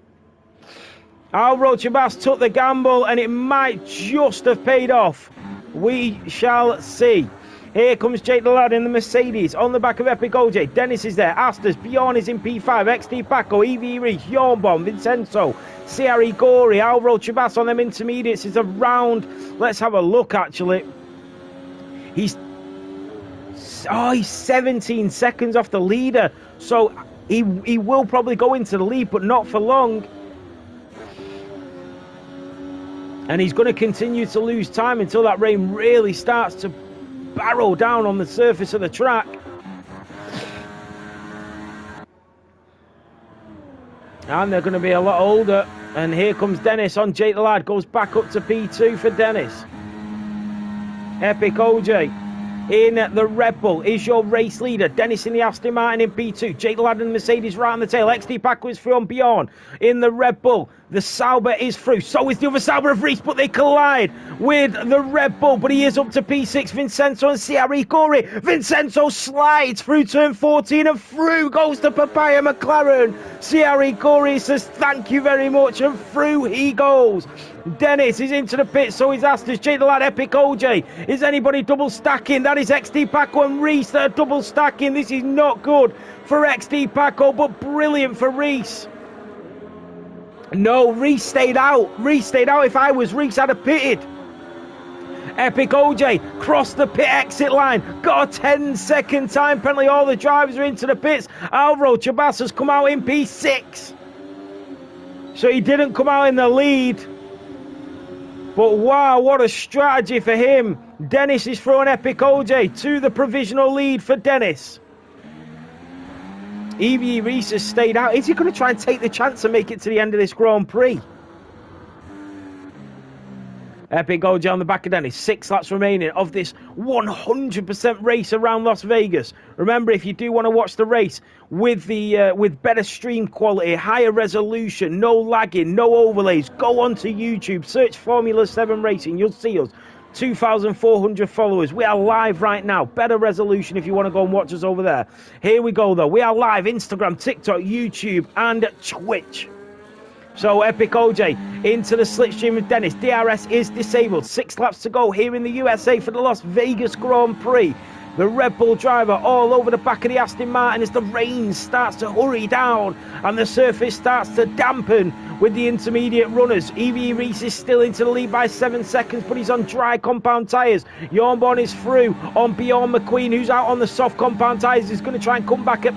Alvaro Chabas took the gamble and it might just have paid off. We shall see. Here comes Jake the lad in the Mercedes on the back of Epic OJ. Dennis is there. Astor's. Bjorn is in P5. XD Paco. EV Reese. Jornbon. Vincenzo. CRE Gorey. Alvaro Chabas on them intermediates is around. Let's have a look actually. He's 17 seconds off the leader. So He will probably go into the lead, but not for long. And he's going to continue to lose time until that rain really starts to barrel down on the surface of the track. And they're going to be a lot older. And here comes Dennis on Jake the Lad. Goes back up to P2 for Dennis. Epic OJ in the Red Bull is your race leader. Dennis in the Aston Martin in P2. Jake the Lad and the Mercedes right on the tail. XD Paco is through on Bjorn in the Red Bull. The Sauber is through. So is the other Sauber of Reese, but they collide with the Red Bull. But he is up to P6. Vincenzo and CRE Corey. Vincenzo slides through turn 14 and through goes the Papaya McLaren. CRE Corey says thank you very much and through he goes. Dennis is into the pit, so is Aston's. Jake the Lad, Epic OJ. Is anybody double stacking? That is XD Paco and Reese that are double stacking. This is not good for XD Paco, but brilliant for Reese. No, Reese stayed out. Reese stayed out. If I was Reese, I'd have pitted. Epic OJ crossed the pit exit line. Got a 10-second time penalty. All the drivers are into the pits. Alvaro Chabas has come out in P6. So he didn't come out in the lead. But wow, what a strategy for him. Dennis is throwing Epic OJ to the provisional lead for Dennis. Evie Reese has stayed out. Is he going to try and take the chance and make it to the end of this Grand Prix? Epic OJ on the back of Dennis. 6 laps remaining of this 100% race around Las Vegas. Remember, if you do want to watch the race with better stream quality, higher resolution, no lagging, no overlays, go onto YouTube, search Formula 7 Racing. You'll see us. 2,400 followers. We are live right now. Better resolution if you want to go and watch us over there. Here we go, though. We are live. Instagram, TikTok, YouTube, and Twitch. So Epic OJ into the slipstream of Dennis. DRS is disabled. 6 laps to go here in the USA for the Las Vegas Grand Prix. The Red Bull driver all over the back of the Aston Martin as the rain starts to hurry down and the surface starts to dampen with the intermediate runners. Evie Reese is still into the lead by 7 seconds, but he's on dry compound tyres. Jornborn is through on Bjorn McQueen, who's out on the soft compound tyres. He's going to try and come back at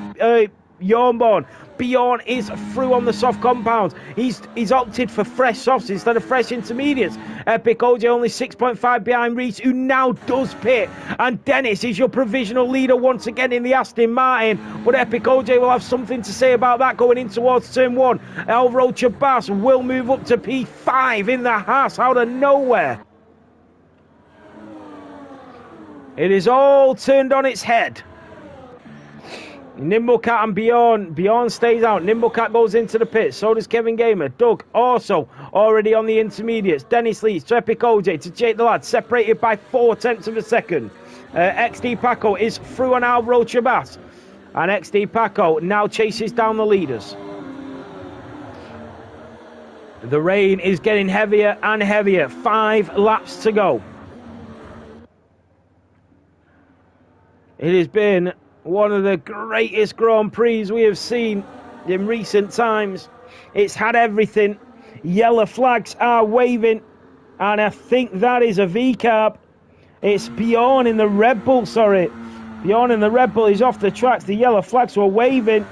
Jornborn. Bjorn is through on the soft compounds. He's opted for fresh softs instead of fresh intermediates. Epic OJ only 6.5 behind Reese, who now does pit. And Dennis is your provisional leader once again in the Aston Martin. But Epic OJ will have something to say about that going in towards turn 1. Alvaro Chabas will move up to P5 in the Haas out of nowhere. It is all turned on its head. Nimblecat and Bjorn stays out. Nimblecat goes into the pit. So does Kevin Gamer. Doug also already on the intermediates. Dennis leads to Epic OJ to Jake the Lad, separated by 0.4 of a second. XD Paco is through on Alvaro Chabas. And XD Paco now chases down the leaders. The rain is getting heavier and heavier. 5 laps to go. It has been one of the greatest Grand Prix we have seen in recent times. It's had everything. Yellow flags are waving, and I think that is a V-carb. It's Bjorn in the Red Bull, sorry. Bjorn in the Red Bull is off the tracks. The yellow flags were waving.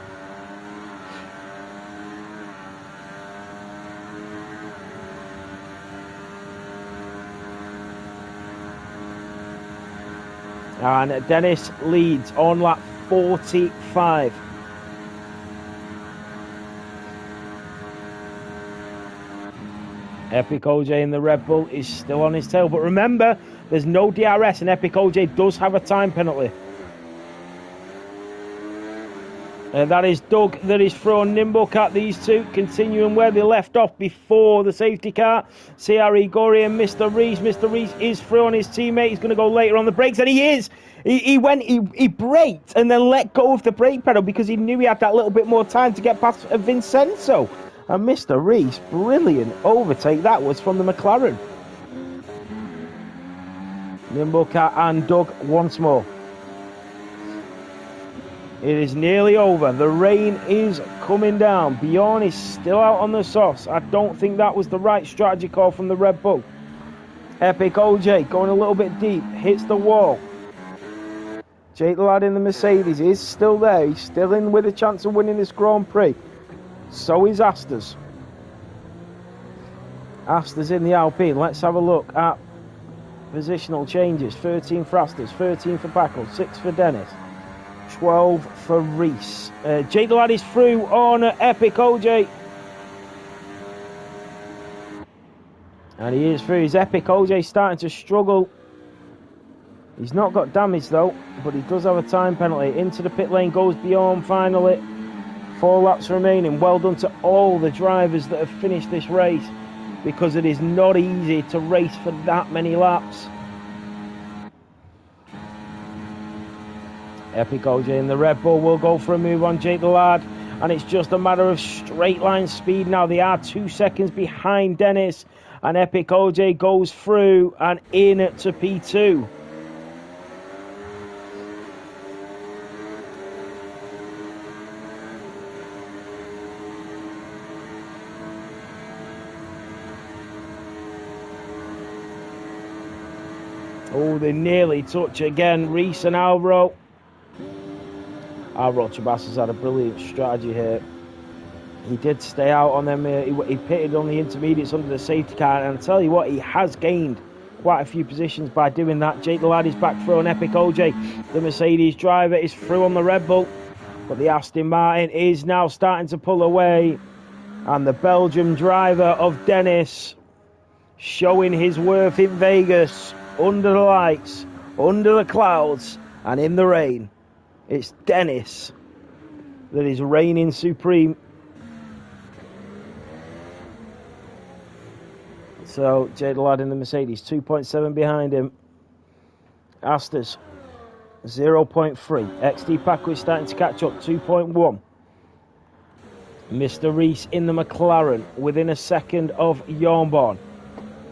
And Dennis leads on lap 45. Epic OJ in the Red Bull is still on his tail. But remember, there's no DRS and Epic OJ does have a time penalty. That is Doug that is throwing Nimblecat. These two continuing where they left off before the safety car. CRE Gory and Mr. Reese. Mr. Reese is through on his teammate. He's going to go later on the brakes, and he is. He braked and then let go of the brake pedal because he knew he had that little bit more time to get past Vincenzo. And Mr. Reese, brilliant overtake that was from the McLaren. Nimblecat and Doug once more. It is nearly over. The rain is coming down. Bjorn is still out on the softs. I don't think that was the right strategy call from the Red Bull. Epic OJ going a little bit deep. Hits the wall. Jake the lad in the Mercedes is still there. He's still in with a chance of winning this Grand Prix. So is Astor's. Astor's in the Alpine. Let's have a look at positional changes. 13 for Astor's, 13 for Paco, 6 for Dennis, 12 for Reese. Jake the lad is through on Epic OJ. And he is through. His Epic OJ starting to struggle. He's not got damage though, but he does have a time penalty. Into the pit lane goes Bjorn finally. 4 laps remaining. Well done to all the drivers that have finished this race, because it is not easy to race for that many laps. Epic OJ in the Red Bull will go for a move on Jake the lad, and it's just a matter of straight line speed now. They are 2 seconds behind Dennis, and Epic OJ goes through and in to P2. Oh, they nearly touch again, Reese and Alvaro. Alvaro Chabas has had a brilliant strategy here. He did stay out on them. He pitted on the intermediates under the safety car, and I tell you what, he has gained quite a few positions by doing that. Jake the lad is back through on Epic OJ. The Mercedes driver is through on the Red Bull, but the Aston Martin is now starting to pull away, and the Belgium driver of Dennis showing his worth in Vegas. Under the lights, under the clouds, and in the rain. It's Dennis that is reigning supreme. So, Jake the lad in the Mercedes, 2.7 behind him. Astor's, 0.3. XD Paco is starting to catch up, 2.1. Mr. Reese in the McLaren, within a second of Jornborn.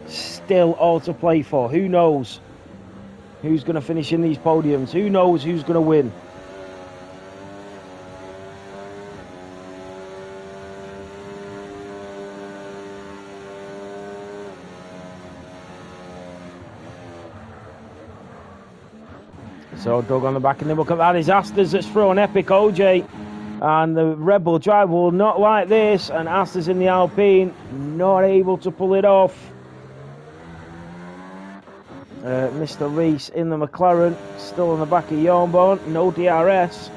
Still all to play for. Who knows who's going to finish in these podiums? Who knows who's going to win? So Doug on the back, and then look at that. Is Astor's that's through on Epic OJ, and the Red Bull driver will not like this, and Astor's in the Alpine, not able to pull it off. Mr. Reese in the McLaren, still on the back of Jornborn, no DRS.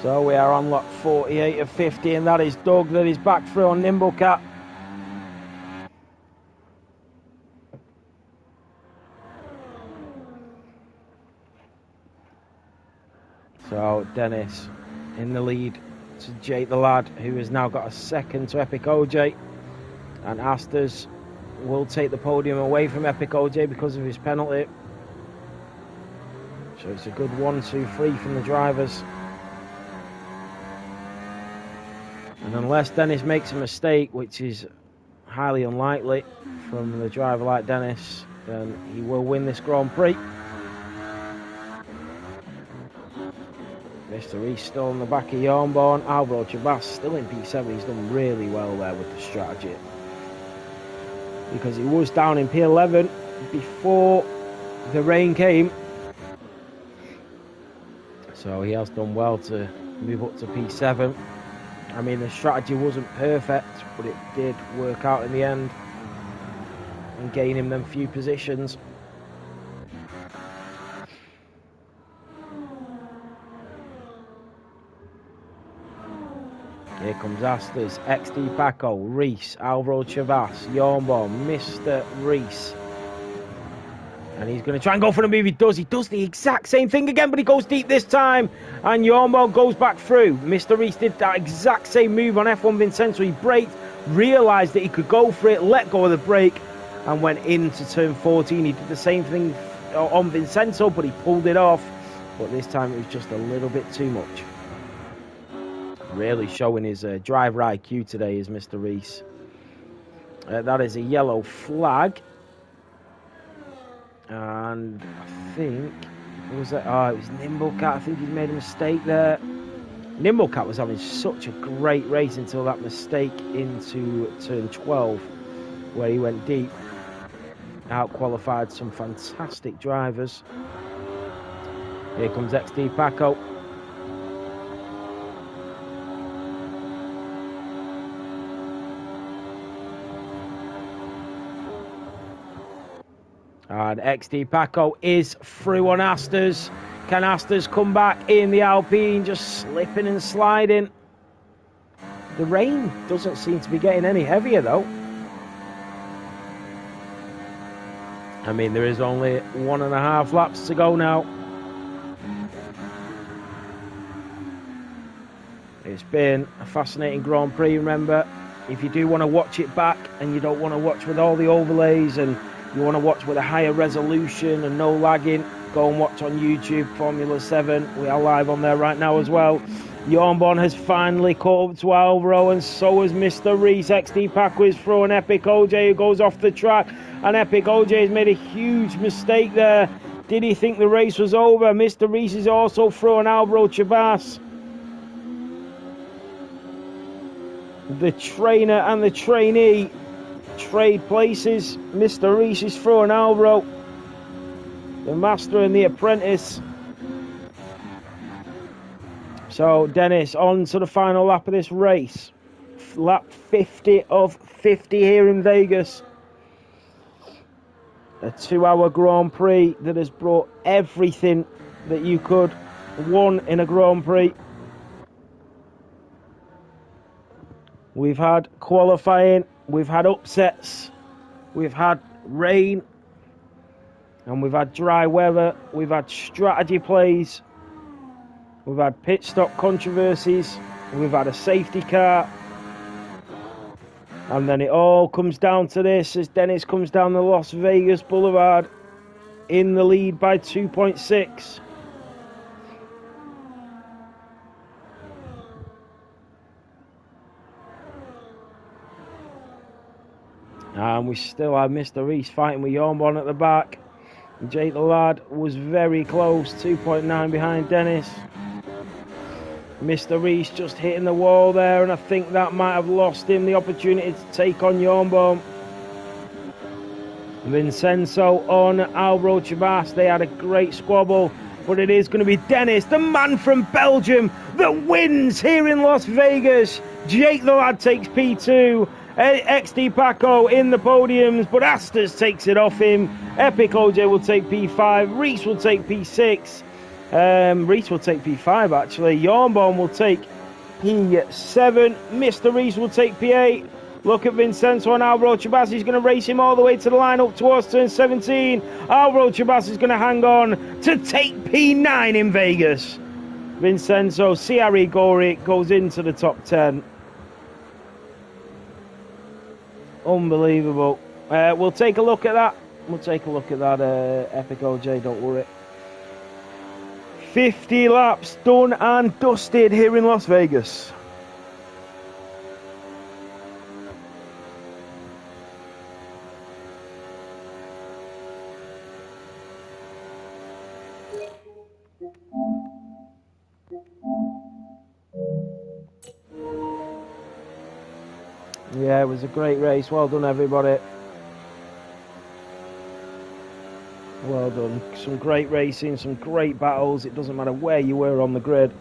So we are on lap 48 of 50, and that is Doug that is back through on Nimblecat. So Dennis in the lead to Jake the lad, who has now got a second to Epic OJ, and Astor's will take the podium away from Epic OJ because of his penalty. So it's a good 1-2-3 from the drivers. And unless Dennis makes a mistake, which is highly unlikely from the driver like Dennis, then he will win this Grand Prix. Mr. Reese still on the back of Jornborn. Alvaro Chabas still in P7. He's done really well there with the strategy, because he was down in P11 before the rain came. So he has done well to move up to P7. I mean, the strategy wasn't perfect, but it did work out in the end and gain him them few positions. Here comes Astor's, XD Paco, Reese, Alvaro Chavas, Jornborn, Mr. Reese. And he's going to try and go for the move. He does the exact same thing again, but he goes deep this time. And Jornborn goes back through. Mr. Reese did that exact same move on F1 Vincenzo. He braked, realised that he could go for it, let go of the brake, and went into turn 14. He did the same thing on Vincenzo, but he pulled it off. But this time it was just a little bit too much. Really showing his driver IQ today is Mr. Reese. That is a yellow flag. And I think, was that? Oh, it was Nimblecat. I think he's made a mistake there. Nimblecat was having such a great race until that mistake into turn 12, where he went deep. Out-qualified some fantastic drivers. Here comes XD Paco. And XD Paco is through on Asters. Can Asters come back in the Alpine, just slipping and sliding? The rain doesn't seem to be getting any heavier though. I mean, there is only 1.5 laps to go now. It's been a fascinating Grand Prix, remember. If you do want to watch it back and you don't want to watch with all the overlays and you want to watch with a higher resolution and no lagging, go and watch on YouTube, Formula 7. We are live on there right now as well. Jornbon has finally caught up to Alvaro, and so has Mr. Reese. XD Paco is throwing Epic OJ, who goes off the track, and Epic OJ has made a huge mistake there. Did he think the race was over? Mr. Reese is also throwing Alvaro Chavas. The trainer and the trainee trade places. Mr. Reese is throwing Alvaro. The master and the apprentice. So Dennis, on to the final lap of this race. Lap 50 of 50 here in Vegas. A 2-hour Grand Prix that has brought everything that you could want in a Grand Prix. We've had qualifying, we've had upsets, we've had rain, and we've had dry weather, we've had strategy plays, we've had pit stop controversies, we've had a safety car, and then it all comes down to this as Dennis comes down the Las Vegas Boulevard in the lead by 2.6. And we still have Mr. Reese fighting with Jornbon at the back. Jake the lad was very close, 2.9 behind Dennis. Mr. Reese just hitting the wall there, and I think that might have lost him the opportunity to take on Jornbon. Vincenzo on Alvaro Chavas, they had a great squabble, but it is going to be Dennis, the man from Belgium, that wins here in Las Vegas. Jake the lad takes P2. XD Paco in the podiums, but Asters takes it off him. Epic OJ will take P5. Reese will take P6. Reese will take P5 actually. Jornbon will take P7. Mr. Reese will take P8. Look at Vincenzo and Alvaro Chavas. He's going to race him all the way to the line up towards turn 17. Alvaro Chavas is going to hang on to take P9 in Vegas. Vincenzo, CRE Gori goes into the top 10. Unbelievable. We'll take a look at that. We'll take a look at that, Epic OJ, don't worry. 50 laps done and dusted here in Las Vegas. Yeah, it was a great race. Well done, everybody. Well done. Some great racing, some great battles. It doesn't matter where you were on the grid.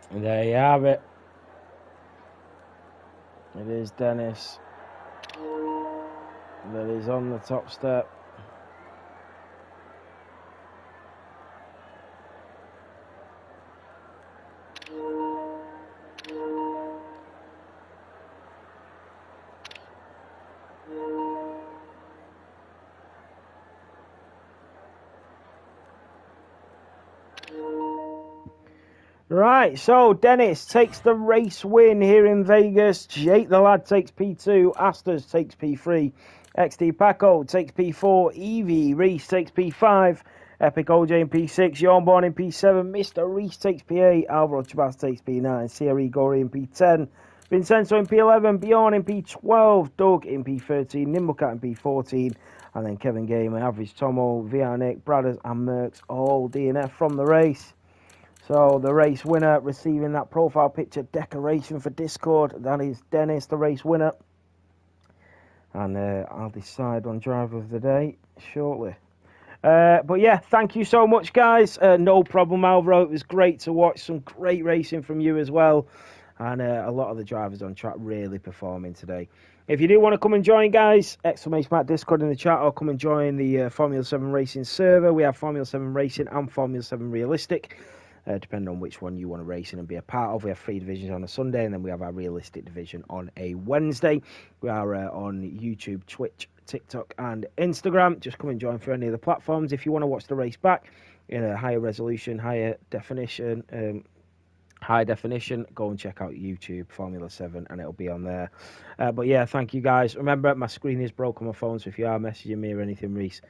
And there you have it. It is Dennis that is on the top step. Right, so Dennis takes the race win here in Vegas. Jake the Lad takes P2. Asters takes P3. XD Paco takes P4. Evie Reese takes P5. Epic OJ in P6. Yawnborn in P7. Mr. Reese takes P8. Alvaro Chabas takes P9. CRE Gory in P10. Vincenzo in P11. Bjorn in P12. Doug in P13. Nimblecat in P14. And then Kevin Gamer, Average Tomo, Vianic, Bradders, and Merckx all DNF from the race. So the race winner receiving that profile picture decoration for Discord, that is Dennis, the race winner. And I'll decide on driver of the day shortly. But yeah, thank you so much, guys. No problem, Alvaro. It was great to watch some great racing from you as well. And a lot of the drivers on track really performing today. If you do want to come and join, guys, ! Discord in the chat, or come and join the Formula 7 Racing server. We have Formula 7 Racing and Formula 7 Realistic. Depending on which one you want to race in and be a part of. We have 3 divisions on a Sunday, and then we have our realistic division on a Wednesday. We are on YouTube, Twitch, TikTok, and Instagram. Just come and join for any of the platforms. If you want to watch the race back in a higher resolution, high definition, go and check out YouTube Formula 7, and it'll be on there. But yeah, thank you guys. Remember, my screen is broke on my phone, so if you are messaging me or anything, Reese,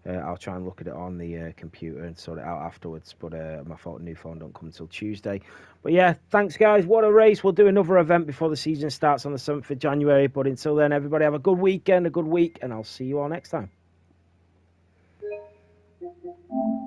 I'll try and look at it on the computer and sort it out afterwards. But my new phone don't come until Tuesday. But yeah, thanks, guys. What a race. We'll do another event before the season starts on the 7th of January. But until then, everybody have a good weekend, a good week, and I'll see you all next time.